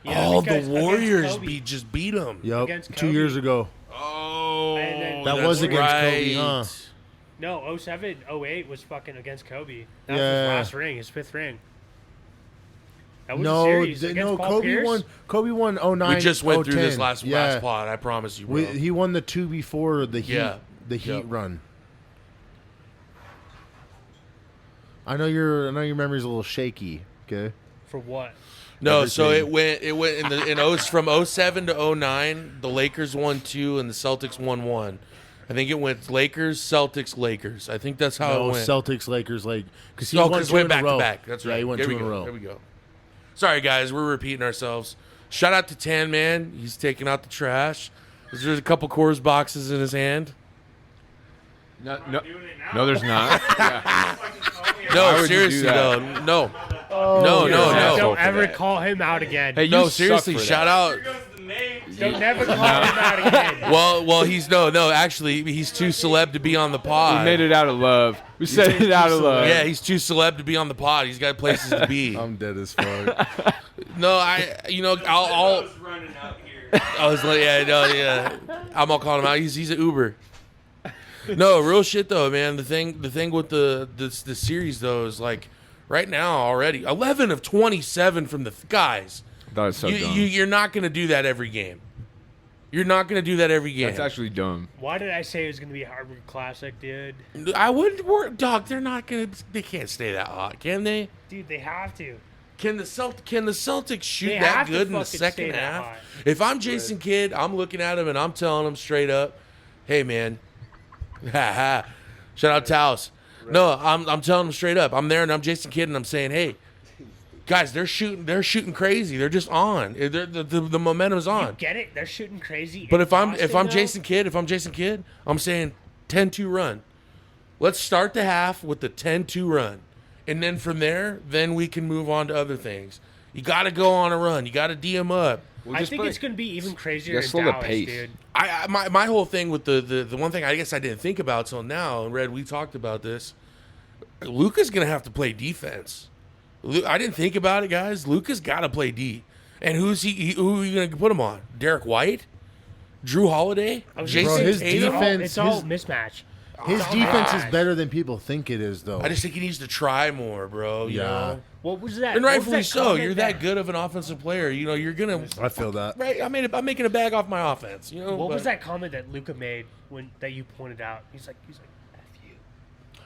Oh, the because against Warriors Kobe- just beat them. Yep, Against 2 Kobe. years ago. Oh, And then- That that's was against Kobe, right. huh? No, 07, 08 was fucking against Kobe. That was Yeah. his last ring, his 5th ring. That was a No, series against no, Paul Kobe Pierce. won. Kobe won 09. We just went through this 010. last pod. I promise you, bro. He won the 2 before the Heat. Yeah. The Heat Yep. run. I know your memory's a little shaky. Okay. For what? No, so Everything. it went from 07 to 09. The Lakers won 2 and the Celtics won 1. I think it went Lakers, Celtics, Lakers. I think that's how No, it went. Celtics, Lakers, because he No, won because 2 went in back a row. to back. That's right. Yeah, he won There 2 we in a go. row. There we go. Sorry, guys, we're repeating ourselves. Shout out to Tan Man. He's taking out the trash. There's a couple Coors boxes in his hand. No, there's not. Yeah. No, Why would you do seriously that? though. No. Oh, No, you're no, an no. asshole Don't for ever that. call him out again. Hey, you No, suck seriously, for shout that. out. Don't never call him out again. Well, he's no. Actually, he's too celeb to be on the pod. We made it out of love. We said it out of love. Yeah, he's too celeb to be on the pod. He's got places to be. I'm dead as fuck. No, I'll. running out here. I was like, yeah. I'm all calling him out. He's an Uber. No, real shit though, man. The thing with the series though is like right now already 11 of 27 from the guys. That is so dumb. You're not gonna do that every game. You're not gonna do that every game. That's actually dumb. Why did I say it was going to be a Harvard Classic, dude? I wouldn't work, dog. They're not gonna. They can't stay that hot, can they? Dude, they have to. Can the Celtics shoot They that have to good in the fucking second stay that half? hot. If I'm Jason Kidd, I'm looking at him and I'm telling him straight up, "Hey, man, shout out Taos." No, I'm telling him straight up. I'm there and I'm Jason Kidd and I'm saying, "Hey, guys, they're shooting crazy. They're just on. The momentum's on." You get it? They're shooting crazy. But in if I'm Boston, though, Jason Kidd, I'm saying 10-2 run. Let's start the half with the 10-2 run. And then from there, then we can move on to other things. You got to go on a run. You got to D 'em up. I think it's going to be even crazier in slow the Dallas, pace. dude. My whole thing with the one thing I guess I didn't think about till now, and Red, we talked about this. Luka's going to have to play defense. I didn't think about it, guys. Luka's got to play D. And who are you going to put him on? Derek White? Drew Holiday? Jason his Tatum? defense- It's all his- mismatch. His defense is better than people think it is, though. I just think he needs to try more, bro. You know? What was that? And what was rightfully that so. comment You're that good of an offensive player. You know, you're gonna. I feel that. Right. I'm making a bag off my offense. You know. What was but- that comment that Luka made that you pointed out? He's like, F you.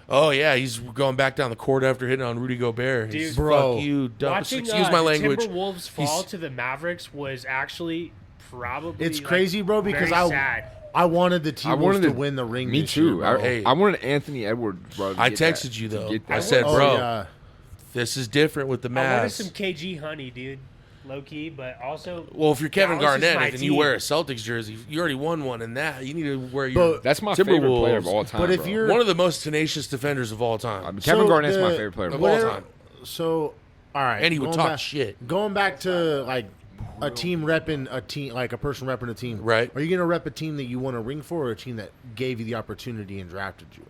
Oh yeah, he's going back down the court after hitting on Rudy Gobert. He's, Dude, bro. fuck you, dumb. Watching Excuse my language. the Timberwolves fall He's- to the Mavericks was actually probably. It's crazy, bro, because very sad. I wanted the T-Wolves to win the ring. Me this too. Year, bro. I wanted Anthony Edwards, bro. I texted you though. I said, Oh, bro, yeah. this is different with the I wanted some Mavs. KG honey, dude. Low key, but also. Well, if you're Kevin Dallas is Garnett my and you team. wear a Celtics jersey, you already won one in that. You need to wear your. But That's my favorite player of Timberwolves. all time. But if bro. you're One of the most tenacious defenders of all time. I mean, Kevin So Garnett's my the- favorite player of of all all Where- time. So, all right. And he would going talk back- shit. Going back to like a team repping a team, like a person repping a team. Right. Are you gonna rep a team that you won a ring for, or a team that gave you the opportunity and drafted you?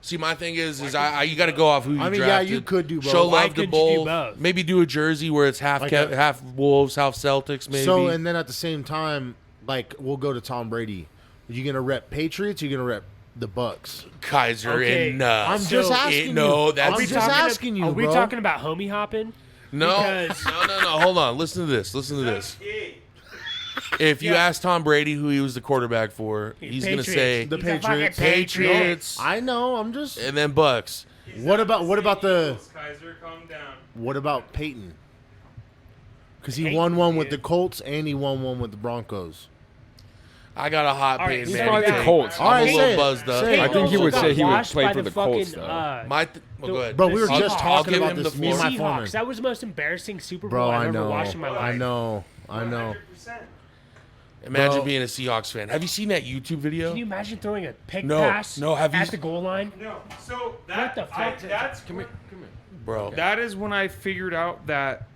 See, my thing is you got to go off who you I mean, yeah, drafted. you could do both. Show Why love to couldn't you do both. both? Maybe do a jersey where it's half Like half Wolves, half Celtics. Maybe. So, and then at the same time, like we'll go to Tom Brady. Are you gonna rep Patriots? Or you gonna rep the Bucks? Kaiser Okay, enough. I'm just asking you. No, that's I'm just asking you, Are we bro. talking about homie hopping? no, because- no. Hold on. Listen to this. If you ask Tom Brady who he was the quarterback for, he's going to say The He's a fucking Patriots. Patriots I know. I'm just. and then Bucks. What about the? Kaiser, calm down. What about Peyton? Because he Peyton, won one with the dude. Colts and he won one with the Broncos. I got a hot All right, Peyton he's Manning probably the take. Colts. I'm All right, a say little it. buzzed up. Say it. I think he would say he would Washed play by for the fucking, Colts, though. Go ahead. Bro, we were The just Seahawks. I'll talking give about him this. the Me and floor. my foreman. Seahawks. That was the most embarrassing Super Bowl Bro, I've I ever know. watched in my life. I know. Imagine Bro. being a Seahawks fan. Have you seen that YouTube video? Can you imagine throwing a pick No, pass no, have you at s- the goal line? No, so What that the fuck? that's Come here. Bro. that is when I figured out that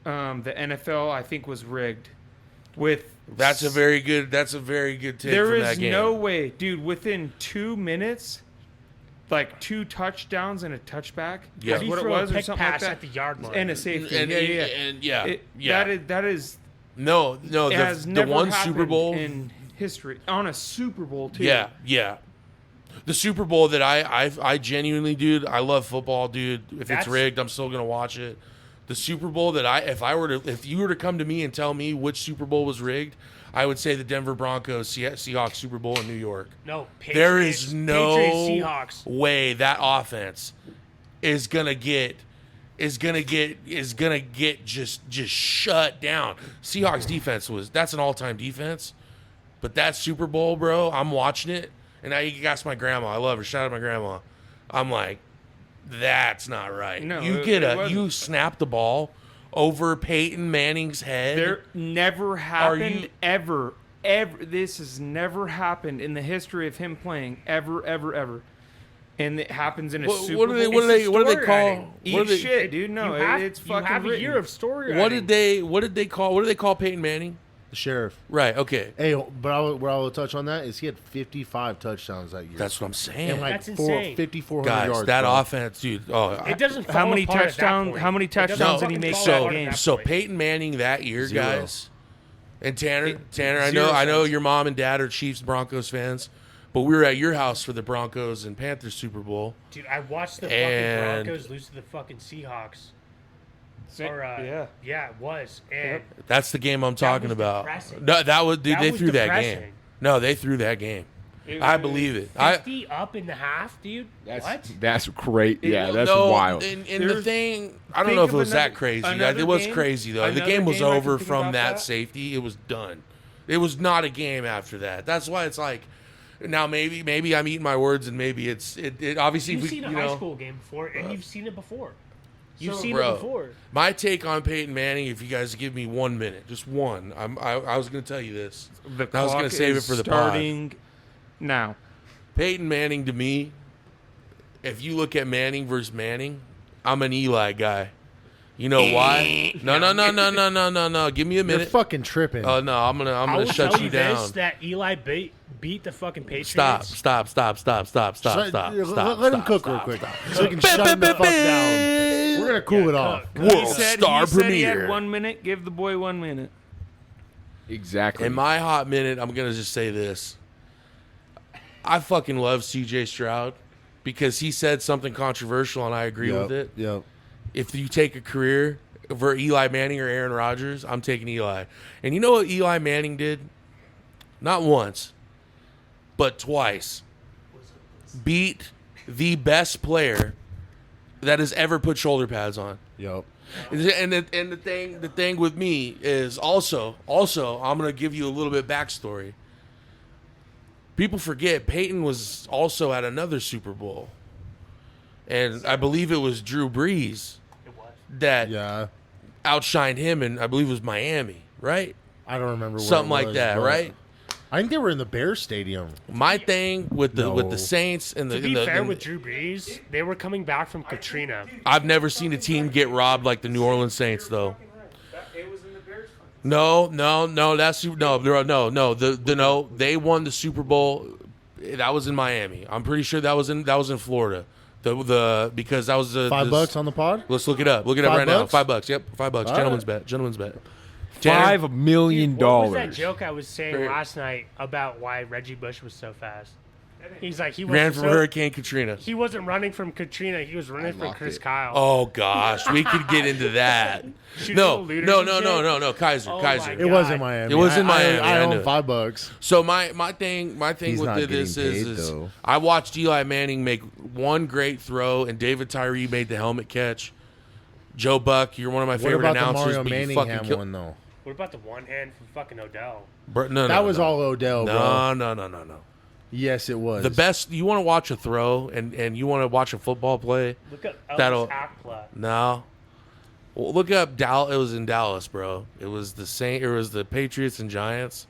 the NFL I think was rigged. With That's a very good take there from is that game. no way, dude. Within 2 minutes, like 2 touchdowns and a touchback. Yeah. How is do you what it throw was a or pick something pass like that. at the yard line? And a safety. And, yeah. yeah. That is No, it the has the never one happened Super Bowl. in history on a Super Bowl too. Yeah. The Super Bowl that I genuinely, dude, I love football, dude. If That's- it's rigged, I'm still gonna watch it. The Super Bowl that if you were to come to me and tell me which Super Bowl was rigged, I would say the Denver Broncos Seahawks Super Bowl in New York. No, Patriots, There is no Patriots, Seahawks. way that offense is gonna get just shut down. Seahawks defense that's an all-time defense. But that Super Bowl, bro, I'm watching it, and now you can ask my grandma. I love her. Shout out my grandma. I'm like, that's not right. No, you wasn't. snap the ball over Peyton Manning's head. There never happened you- ever. This has never happened in the history of him playing ever. And it happens in a Super what do they Bowl. what do they story call writing. Eat what do they, shit, dude. No, it's you fucking have a written. year of story. what writing. did they call Peyton Manning? The sheriff. Right, okay. Hey, but where I will touch on that is he had 55 touchdowns that year. That's what I'm saying. and like That's insane. 5,400 Guys, yards. that bro. offense, dude. Oh, It doesn't. How fall many apart at that touchdowns? point. How many It doesn't touchdowns did he fucking make fall that apart at game? that So point. Peyton Manning that year, Zero. guys, and Tanner, Zero I know sense. your mom and dad are Chiefs Broncos fans, but we were at your house for the Broncos and Panthers Super Bowl. Dude, I watched the And- fucking Broncos lose to the fucking Seahawks. Yeah. Yeah, it was. And That's the game I'm talking was about. depressing. No, that was dude. That they was threw that depressing. game. No, they threw that game. I believe it. 50 up in the half, dude. That's great. Yeah, that's no, wild. And the thing, I don't know if it was that crazy. It was crazy though. The game was over from that safety. It was done. It was not a game after that. That's why it's like, now maybe I'm eating my words, and maybe it obviously you've seen a high school game before, and you've seen it before. You've seen bro, it before. My take on Peyton Manning, if you guys give me 1 minute, just one. I was going to tell you this. I was going to save it for the starting now. Peyton Manning, to me, if you look at Manning versus Manning, I'm an Eli guy. You know why? No. Give me a minute. You're fucking tripping. Oh no, I'm gonna shut you down. This, that Eli beat the fucking Patriots. Stop. Let him cook real quick, so we can shut him the fuck down. We're gonna cool it off. World Star He Premiere. had 1 minute. Give the boy 1 minute. Exactly. In my hot minute, I'm gonna just say this. I fucking love C.J. Stroud because he said something controversial, and I agree with it. Yep. If you take a career for Eli Manning or Aaron Rodgers, I'm taking Eli. And you know what Eli Manning did? Not once, but twice. Beat the best player that has ever put shoulder pads on. Yep. And the thing with me is also I'm gonna give you a little bit backstory. People forget Peyton was also at another Super Bowl, and I believe it was Drew Brees that outshined him, and I believe it was Miami, right? I don't remember something like that, right? I think they were in the Bears stadium. My thing with the Saints and to be fair with Drew Brees, they were coming back from Katrina. I've never seen a team get robbed like the New Orleans Saints, though. It was in the Bears. No. They won the Super Bowl. That was in Miami. I'm pretty sure that was in Florida. Because that was $5 on the pod. Let's look it up. Look it up right now. $5. Yep, $5. All Gentleman's right. bet. Gentleman's bet. $5 million. What was that joke I was saying last night about why Reggie Bush was so fast? He's like he ran from Hurricane Katrina. He wasn't running from Katrina. He was running from Chris Kyle. Oh gosh, we could get into that. No, Kaiser. It wasn't Miami. It was in Miami. I own $5. So my thing He's not with this getting paid, is though. I watched Eli Manning make one great throw, and David Tyree made the helmet catch. Joe Buck, you're one of my favorite What about announcers, the but Mario you fucking Manningham killed. one though? What about the one hand from fucking Odell? That was all Odell, bro. No. Yes, it was. The best. You want to watch a throw and you want to watch a football play? Look up Elvis Akpla. No. Well, look up Dallas. It was in Dallas, bro. It was the Patriots and Giants.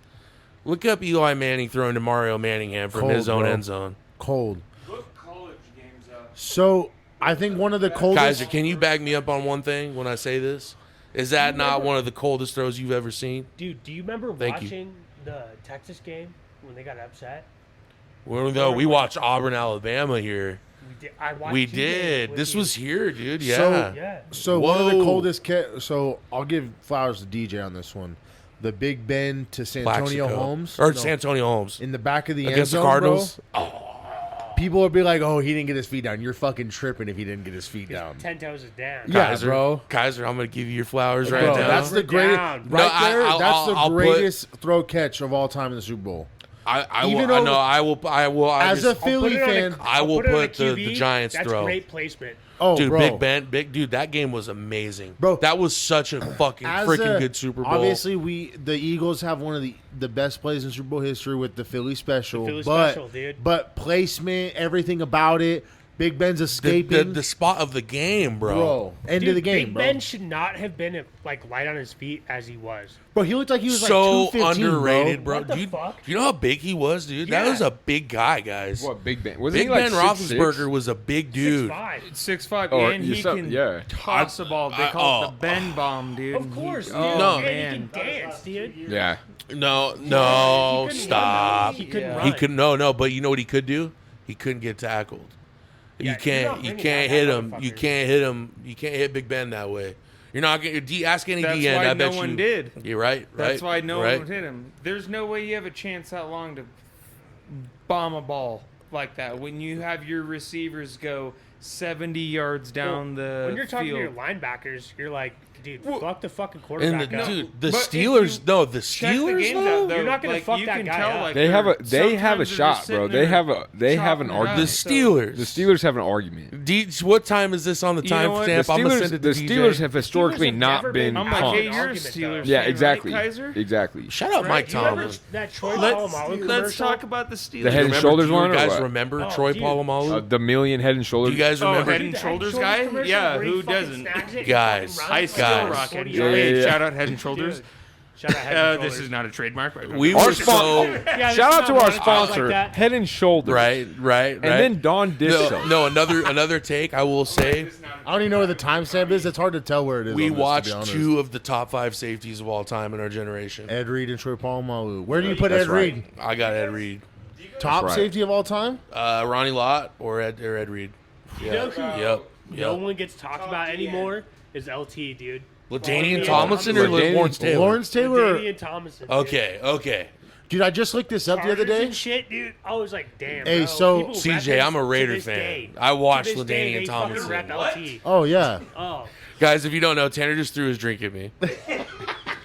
Look up Eli Manning throwing to Mario Manningham from his own end zone. Cold. Look college games up. So I think one of the coldest. Kaiser, can you back me up on one thing when I say this? Is that not one of the coldest throws you've ever seen? Dude, do you remember watching the Texas game when they got upset? Well, no, we watched Auburn, Alabama here. We did. This you. was here, dude. Yeah. So one of the coldest. So I'll give flowers to DJ on this one. The Big Ben to Santonio Holmes. Santonio Holmes. In the back of the end Against zone, the Cardinals. Bro. Oh. People would be like, "Oh, he didn't get his feet down." You're fucking tripping if he didn't get his feet down. 10 toes is down. Yeah, bro. Kaiser, I'm gonna give you your flowers right Bro, now. that's the greatest. Down. Right there. That's the I'll greatest throw catch of all time in the Super Bowl. I will. As a Philly fan, I will put the Giants that's throw. Great placement. oh, Dude, bro. Big Ben, that game was amazing, Bro. That was such a fucking freaking good Super Bowl. Obviously, the Eagles have one of the best plays in Super Bowl history with the Philly special. Dude. But placement, everything about it. Big Ben's escaping. the spot of the game, bro. End of the game, Big bro. Ben should not have been like light on his feet as he was. Bro, he looked like he was so like 215, underrated, bro. bro. What the fuck? Do you know how big he was, dude? Yeah. That was a big guy, guys. What, Big Ben? Was Big he like Ben Roethlisberger was a big dude. 6'5". 6'5", Or and he can toss a ball. They call it the Ben bomb, dude. Of course, dude. No. And man. he can dance, dude. Yeah. No, He couldn't stop. run, though. He couldn't He run. could no, but you know what he could do? He couldn't get tackled. Yeah, you can't you're not hit him. bringing You that can't hit him. You can't hit Big Ben that way. You're not gonna ask any That's DN. why I bet no one you did. You're right. That's why no right. one would hit him. There's no way you have a chance that long to bomb a ball like that. When you have your receivers go 70 yards down the when you're talking field. to your linebackers, you're like, dude, fuck the fucking quarterback. Dude, the But Steelers. if No, the Check the Steelers. games Though? out, though. You're not gonna Like, fuck you that can guy tell, up. like, They have a sometimes shot, they're bro. just They have sitting an there chopping it argument. up. The Steelers. The Steelers have an argument. Deets, what time is this on the You know what? timestamp? The I'm gonna Steelers, send it the to Steelers DJ. have historically have not never been been I'm like, pumped. hey, pumped. you're a Argument, Steelers though. Yeah, fan, exactly. right, Kaiser? Exactly. Shut up, Mike You remember Tomlin. that Troy Let's, Polamalu let's commercial? talk about the Steelers. The head and Remember- shoulders do you one, or guys what? remember Oh, Troy dude. Polamalu? The million head and Do shoulders. you guys Oh, remember? Head and Shoulders Shoulders guy? commercial Yeah, where he who fucking doesn't? snags it and Guys, fucking I runs still guys. rock Head and Yeah, Shoulders. yeah, Hey, yeah. shout out Head and Shoulders. Dude, shout out Head and This Shoulders. is not a trademark. By the way. We Our were so Yeah, this Shout is out to not our one sponsor, like that. Head and Shoulders. right. And then Don Disco. No, another take. I will say I don't even know where the timestamp is. It's hard to tell where it is. we on this, to be watched honest. 2 of the top 5 safeties of all time in our generation. Ed Reed and Troy Polamalu. Where do you put That's Ed right. Reed? I got Ed Reed, Top right. safety of all time? Ronnie Lott, or Ed Reed. You know who no Yep. one gets talked about anymore is LT, dude. LaDainian LaDainian Tomlinson or Tomlinson. Lawrence Taylor? Lawrence Taylor. Damian Thomason. dude. Okay. Dude, I just looked this up the other Chargers day. and shit, dude. I was like, damn. Hey, bro. so- People CJ, rep I'm a to Raider this fan. day. I watched To this day, LaDainian they Tomlinson. fucking rep LT. Oh, yeah. Oh, Guys, if you don't know, Tanner just threw his drink at me.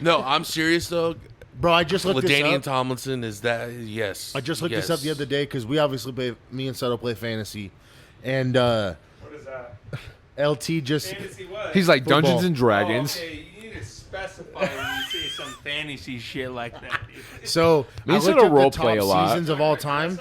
No, I'm serious though. Bro, I just looked this LaDainian up. Tomlinson is that? Yes. I just looked yes. this up the other day because we obviously play, me and Setto play fantasy. And What is that? LT just. Fantasy what? He's like Football. Dungeons and Dragons. Oh, okay, you need to specify when you say some fantasy shit like that. Dude. So, Me I and looked Setto up role the play top a lot. seasons of all time.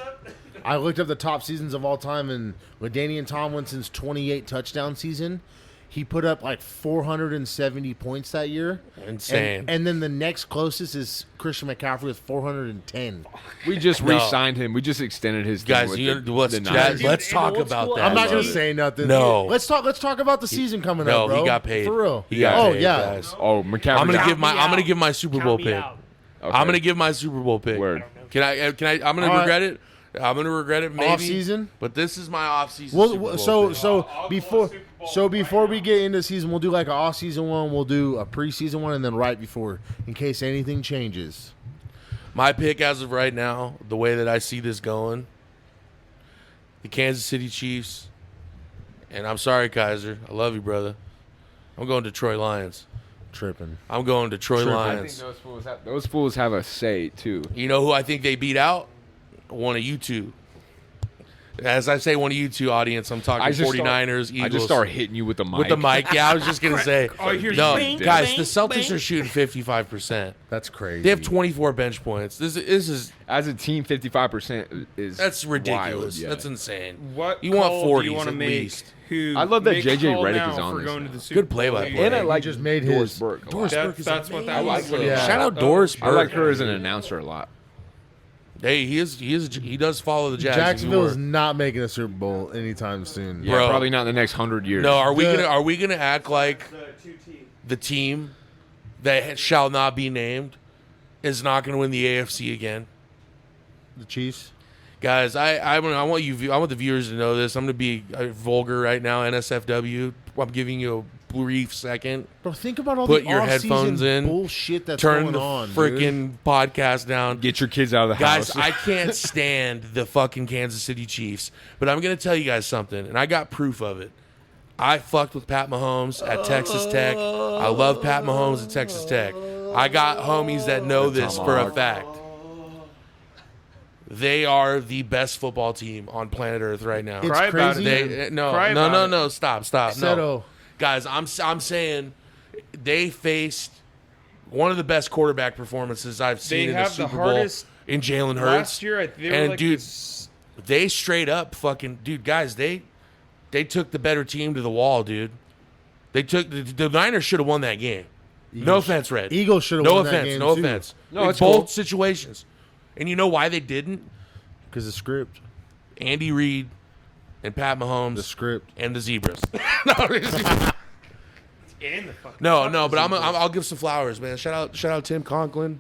I looked up the top seasons of all time, and LaDainian Tomlinson's 28 touchdown season, he put up like 470 points that year. Insane. And then the next closest is Christian McCaffrey with 410. We just No. re-signed him. We just extended his thing Guys, with you, the let's Niners. let's In talk old about school, that. I'm not I gonna love say nothing. No. Let's talk about the season coming No, up, bro. he got paid. For real. He got Oh, paid, yeah. guys. Oh, McCaffrey. I'm gonna got- give my me I'm gonna out. give my Super Bowl count me pick. out. Okay. I'm gonna give my Super Bowl pick. Word. Can I? I'm gonna All right. regret it. I'm gonna regret it maybe. Off season? But this is my off season. Well, so I'll before go Super Bowl. so before we get into season, we'll do like an off season one. We'll do a preseason one, and then right before, in case anything changes. my pick as of right now, the way that I see this going, the Kansas City Chiefs. And I'm sorry, Kaiser. I love you, brother. I'm going Detroit Lions. Tripping. I'm going Detroit Tripping. I think Lions. those fools have a say too. You know who I think they beat out? One of you two. As I say, one of you two, audience, I'm talking 49ers, Eagles. I just start hitting you with the mic. with the mic. Yeah, I was just going to say. Oh, here's No, bing, guys, bing, the Celtics bing. are shooting 55%. That's crazy. They have 24 bench points. This is As a team, 55% is that's ridiculous. wild, yeah. That's insane. What You want call do you 40s wanna at make? least. Who I love that make JJ call Redick now is on for this. going to the Super Good play-by-play. Bowl? And I He like just made Doris his. Burke a lot. That's what that I was. like her. Yeah. Shout out Doris I Burke. like her as an announcer a lot. Hey, he does follow the Jags. Jacksonville is anymore. not making a Super Bowl anytime soon. Yeah, Bro. probably not in the next 100 years. No, are we The- gonna act like The 2T. the team that shall not be named is not going to win the AFC again? The Chiefs. Guys, I want the viewers to know this. I'm going to be vulgar right now. NSFW. I'm giving you a brief second. Bro, think about all Put the your off-season headphones in. bullshit that's Turn going the on, dude. freaking podcast down. Get your kids out of the Guys, house. I can't stand the fucking Kansas City Chiefs. But I'm going to tell you guys something, and I got proof of it. I fucked with Pat Mahomes at Texas Tech. I love Pat Mahomes at Texas Tech. I got homies that know this for a fact. They are the best football team on planet Earth right now. It's Cry about crazy. it. They, Cry about it. no, stop. No. Setto. Guys, I'm saying they faced one of the best quarterback performances I've seen They in the have the Super Bowl in in Jalen Hurts. Last year, they were And, like dude, this- They straight up fucking guys. They took the better team to the wall, dude. They took the Niners should have won that game. No offense, Red. Eagles should have No won that offense. game, No too. offense. No, In it's both cool. situations. And you know why they didn't? Because the script. Andy Reid and Pat Mahomes The script. and the Zebras. and the fucking No, but I'll give some flowers, man. Shout out Tim Conklin.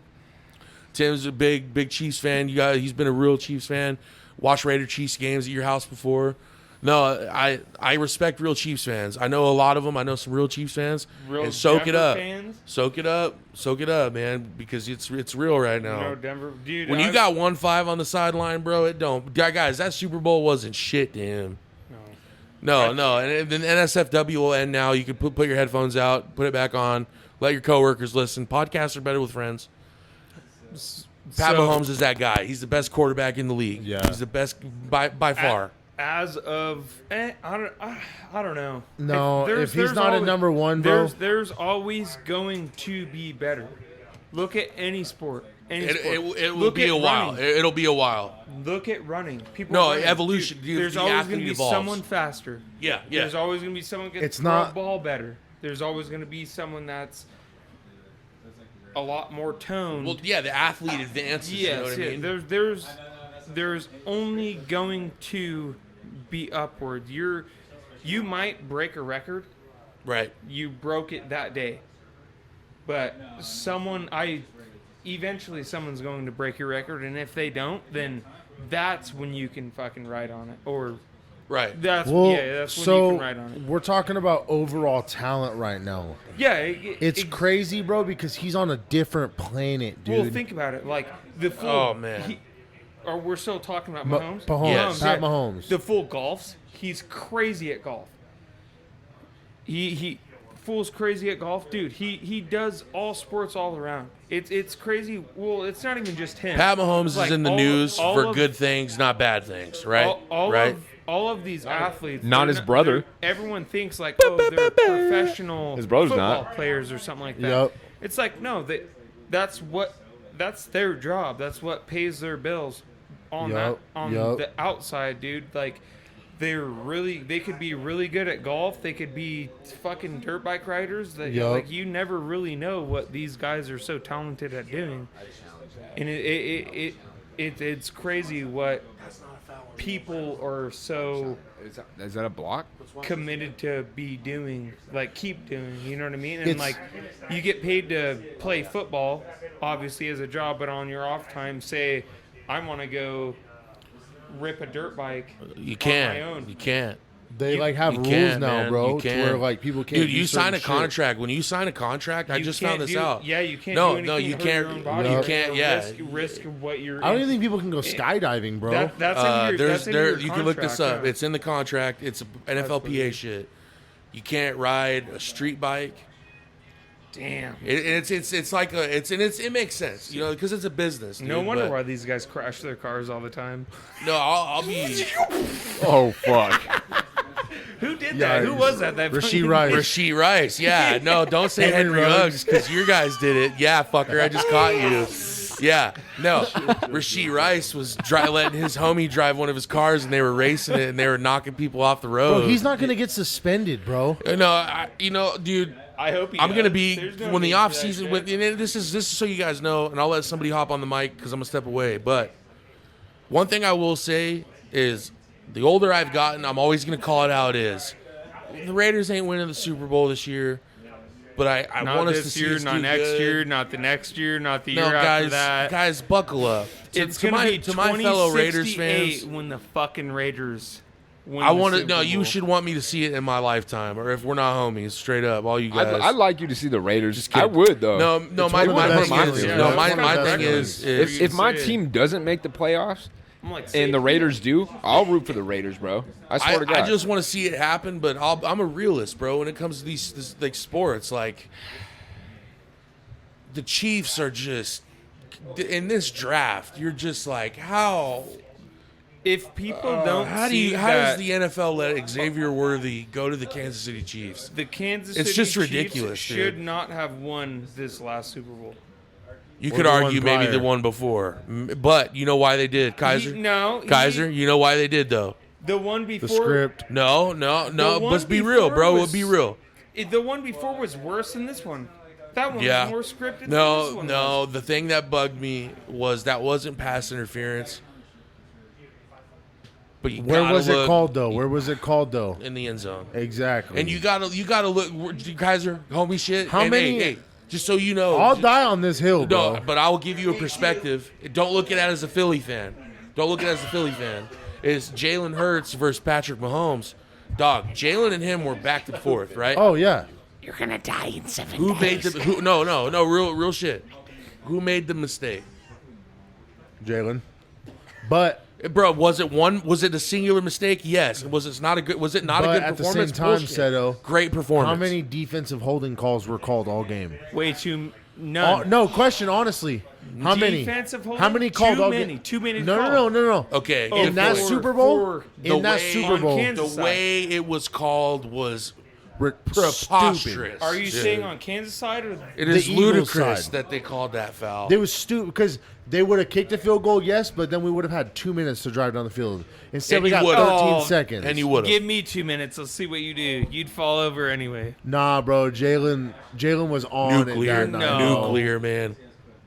Tim's a big Chiefs fan. He's been a real Chiefs fan. Watched Raider Chiefs games at your house before. No, I respect real Chiefs fans. I know a lot of them. I know some real Chiefs fans. Real and soak it Denver up. fans? Soak it up, man, because it's real right now. No, Denver, dude. When you got 1-5 on the sideline, bro, it don't. Guys, that Super Bowl wasn't shit to him. No, and then NSFW will end now. You can put your headphones out, put it back on, let your coworkers listen. Podcasts are better with friends. Pat Mahomes is that guy. He's the best quarterback in the league. Yeah. He's the best by far. As of, I don't know. No, if he's not always, a number one, bro. There's always going to be better. Look at any sport. It will be a while. It'll be a while. Look at running. Evolution. Dude, there's always going to be someone faster. Yeah. There's always going to be someone who can throw the ball better. There's always going to be someone that's a lot more toned. Well, yeah, the athlete advances. Yes, you know what I mean? There's only going to be upward. You might break a record. Right. You broke it that day. But eventually someone's going to break your record, and if they don't, then that's when you can fucking write on it. Or right. That's when you can write on it. We're talking about overall talent right now. Yeah, it's crazy, bro, because he's on a different planet, dude. Well, think about it. Like the full. Oh man. Or we're still talking about Mahomes? Yes. Pat Mahomes. The full golfs. He's crazy at golf. He fool's crazy at golf, dude. He does all sports all around. It's crazy. Well, it's not even just him. Pat Mahomes is in the news for good things, not bad things, right? All of these athletes. Not his brother. Everyone thinks like, they're professional his brother's football not. players or something like that. Yep. It's like no, that's their job. That's what pays their bills. The outside, dude. Like they could be really good at golf. They could be fucking dirt bike riders. Like you never really know what these guys are so talented at doing. And it's crazy what people are so is that a block? committed to be doing, like keep doing, you know what I mean? And like you get paid to play football obviously as a job, but on your off time, say I want to go rip a dirt bike you on my own. You can't. They have rules now, man. bro, to where like people can't. Dude, you sign a contract. When you sign a contract, I just found this out. Yeah, you can't. No, do anything you to hurt your can't. own body You or can't. Yeah, risk what you're. I don't even think people can go skydiving, bro. That's in your you can look this up. yeah. It's in the contract. It's NFLPA shit. You can't ride a street bike. Damn. It makes sense, you know, because it's a business. Dude, no wonder why these guys crash their cars all the time. No, I'll be. Oh fuck. Who did that? Who was that? Rasheed Rice. Rasheed Rice. Yeah. No, don't say Henry Ruggs because your guys did it. Yeah, fucker. I just caught you. Yeah. No. Rasheed Rice was letting his homie drive one of his cars, and they were racing it, and they were knocking people off the road. Bro, he's not gonna get suspended, bro. No, dude. I hope I'm gonna be when the off season. This is so you guys know, and I'll let somebody hop on the mic because I'm gonna step away. But one thing I will say is, the older I've gotten, I'm always gonna call it how it is. The Raiders ain't winning the Super Bowl this year, but I want us to see us not do next good. year, not the next year, not the year No, after that. guys, buckle up. It's gonna be to my fellow Raiders 2068 fans. when the fucking Raiders. I want to. No, you should want me to see it in my lifetime, or if we're not homies, straight up, all you guys. I'd like you to see the Raiders. Just kidding. I would though. No, my thing is, if my team doesn't make the playoffs, and the Raiders do, I'll root for the Raiders, bro. I swear to God. I just want to see it happen, but I'm a realist, bro. When it comes to these like sports, like the Chiefs are just in this draft. You're just like, how? If people don't how does the NFL let Xavier Worthy go to the Kansas City Chiefs? The Kansas It's City just Chiefs ridiculous, should dude. not have won this last Super Bowl. You Or could the argue one maybe prior. the one before, but you know why they did, Kaiser. Kaiser, you know why they did though. The one before. The script. No. Let's be real, bro. We'll be real. The one before was worse than this one. That one Yeah. was more scripted. than this one was. The thing that bugged me was that wasn't pass interference. But Where was it called though? Where was it called though? In the end zone. Exactly. And you gotta look, Kaiser, homie, shit. How and many- Hey, just so you know, I'll die on this hill, bro. No, but I will give you a perspective. Don't look at it as a Philly fan. It's Jalen Hurts versus Patrick Mahomes. Dog, Jalen and him were back and forth, right? Oh yeah. You're gonna die in 7 Who days. made the? No, real shit. Who made the mistake? Jalen. But Bro, was it a singular mistake? Yes. Was it not a good performance? At the same time, Setto, great performance. how many defensive holding calls were called all game? Way too none. No, question honestly. How many? Defensive holding? How many called all game? Too many. No. Okay. In that Super Bowl? In that Super Bowl. The way it was called was preposterous. stupid. Are you saying on Kansas side or? It is Eagles ludicrous side? that they called that foul. They was stupid because they would have kicked the field goal, yes, but then we would have had 2 minutes to drive down the field. Instead, And we you got would've. 13 seconds. And you would have. Give me 2 minutes. Let's see what you do. You'd fall over anyway. Nah, bro. Jalen was on Nuclear. it that night. No. Nuclear, man.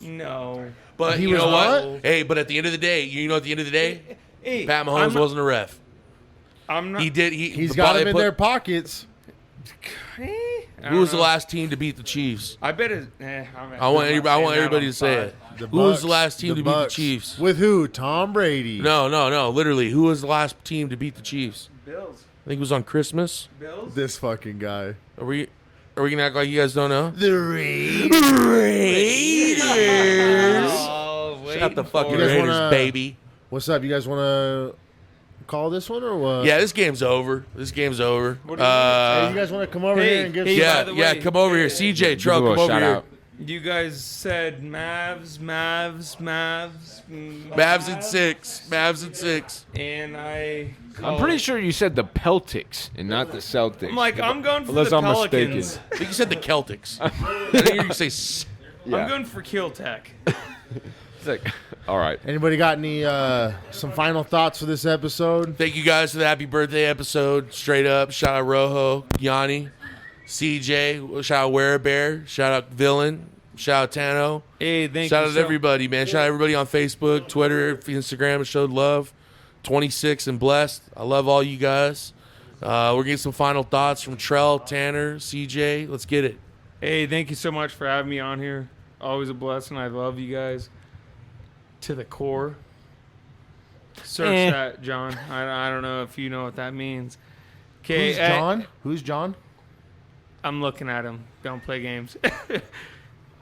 No. But He you was know what? what? Hey, but at the end of the day, at the end of the day, Hey, Pat Mahomes wasn't a ref. I'm not. He did. He's got them in their pockets. Who was the last team to beat the Chiefs? I bet it. I want everybody to say it. Who was the last team to beat the Bucks. Chiefs? With who? Tom Brady. No. Literally, who was the last team to beat the Chiefs? Bills. I think it was on Christmas. Bills. This fucking guy. Are we gonna act like you guys don't know? The Raiders. Oh, wait. Shut the fucking You guys Raiders, wanna- baby. What's up? You guys want to call this one or what? Yeah, this game's over. Hey, you guys want to come over Hey, here and give hey, some... by the way, come over here. CJ, Give a Truck, little come over shout here. out. You guys said Mavs. Mavs at 6. Mavs at 6. And I'm called- pretty sure you said the Celtics and not the Celtics. I'm like, I'm going for Unless the I'm Pelicans. mistaken. I think you said the Celtics. I didn't hear you say. Yeah. I'm going for Kill Tech. It's like, all right. Anybody got any some final thoughts for this episode? Thank you guys for the happy birthday episode. Straight up. Shout out Rojo, Yanni, CJ. Shout out Wear Bear. Shout out Villain. Shout out Tano. Hey, thank Shout you. out to everybody, man. Shout out everybody on Facebook, Twitter, Instagram. Showed love. 26 and blessed. I love all you guys. We're getting some final thoughts from Trell, Tanner, CJ. Let's get it. Hey, thank you so much for having me on here. Always a blessing. I love you guys to the core. Search that, John. I don't know if you know what that means. Okay, Who's John? Who's John? I'm looking at him. Don't play games.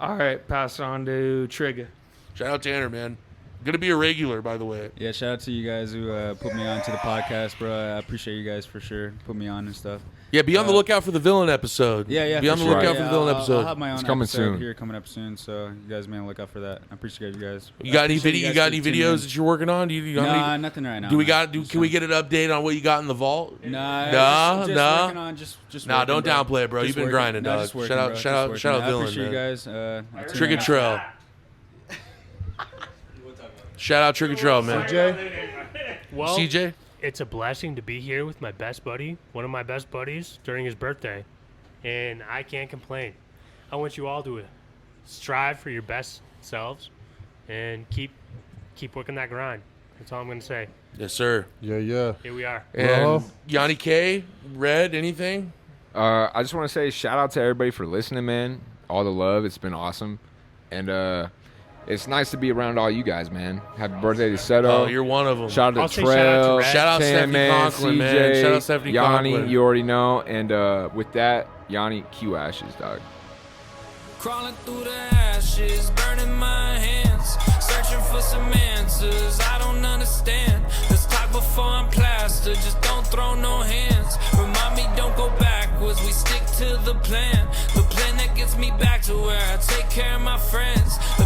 All right, pass it on to Trigger. Shout out Tanner, man. Gonna be a regular, by the way. Yeah, shout out to you guys who put me on to the podcast, bro. I appreciate you guys for sure. Put me on and stuff. Yeah, be on the lookout for the villain episode. Yeah. Be on for the sure. lookout Yeah, for the villain I'll episode. have my own It's coming episode soon. here coming up soon, so you guys may look out for that. I appreciate you guys. You got any I appreciate video? You guys got for any tuning videos in. that you're working on? Do you how Nah, many, nothing right now. do we man. got? Can we get an update on what you got in the vault? Nah, Nah, just nah. working on just Nah, working, don't bro. downplay it, bro. Just You've been working. grinding, No, dog. just working, Shout out- bro. shout out- Just shout out working. Villain, I appreciate man. you guys. Trigger Trail. Shout out Trigger Trail, man. CJ? Well, CJ. it's a blessing to be here with my best buddy, one of my best buddies, during his birthday. And I can't complain. I want you all to strive for your best selves and keep working that grind. That's all I'm going to say. Yes, sir. Yeah. Here we are. And Yanni K, Red, anything? I just want to say shout out to everybody for listening, man. All the love. It's been awesome. And it's nice to be around all you guys, man. Happy birthday to Setto. Oh, you're one of them. Shout I'll out to say shout out to Trail. Red. Shout out Tan Stephanie Man, Conklin, man. CJ, Shout out Stephanie Yanni, Conklin. you already know. And with that, Yanni, Q Ashes, dog. Crawling through the ashes, burning my hands, searching for some answers I don't understand. Let's talk before I'm plastered, just don't throw no hands. Remind me, don't go backwards, we stick to the plan that gets me back to where I take care of my friends. The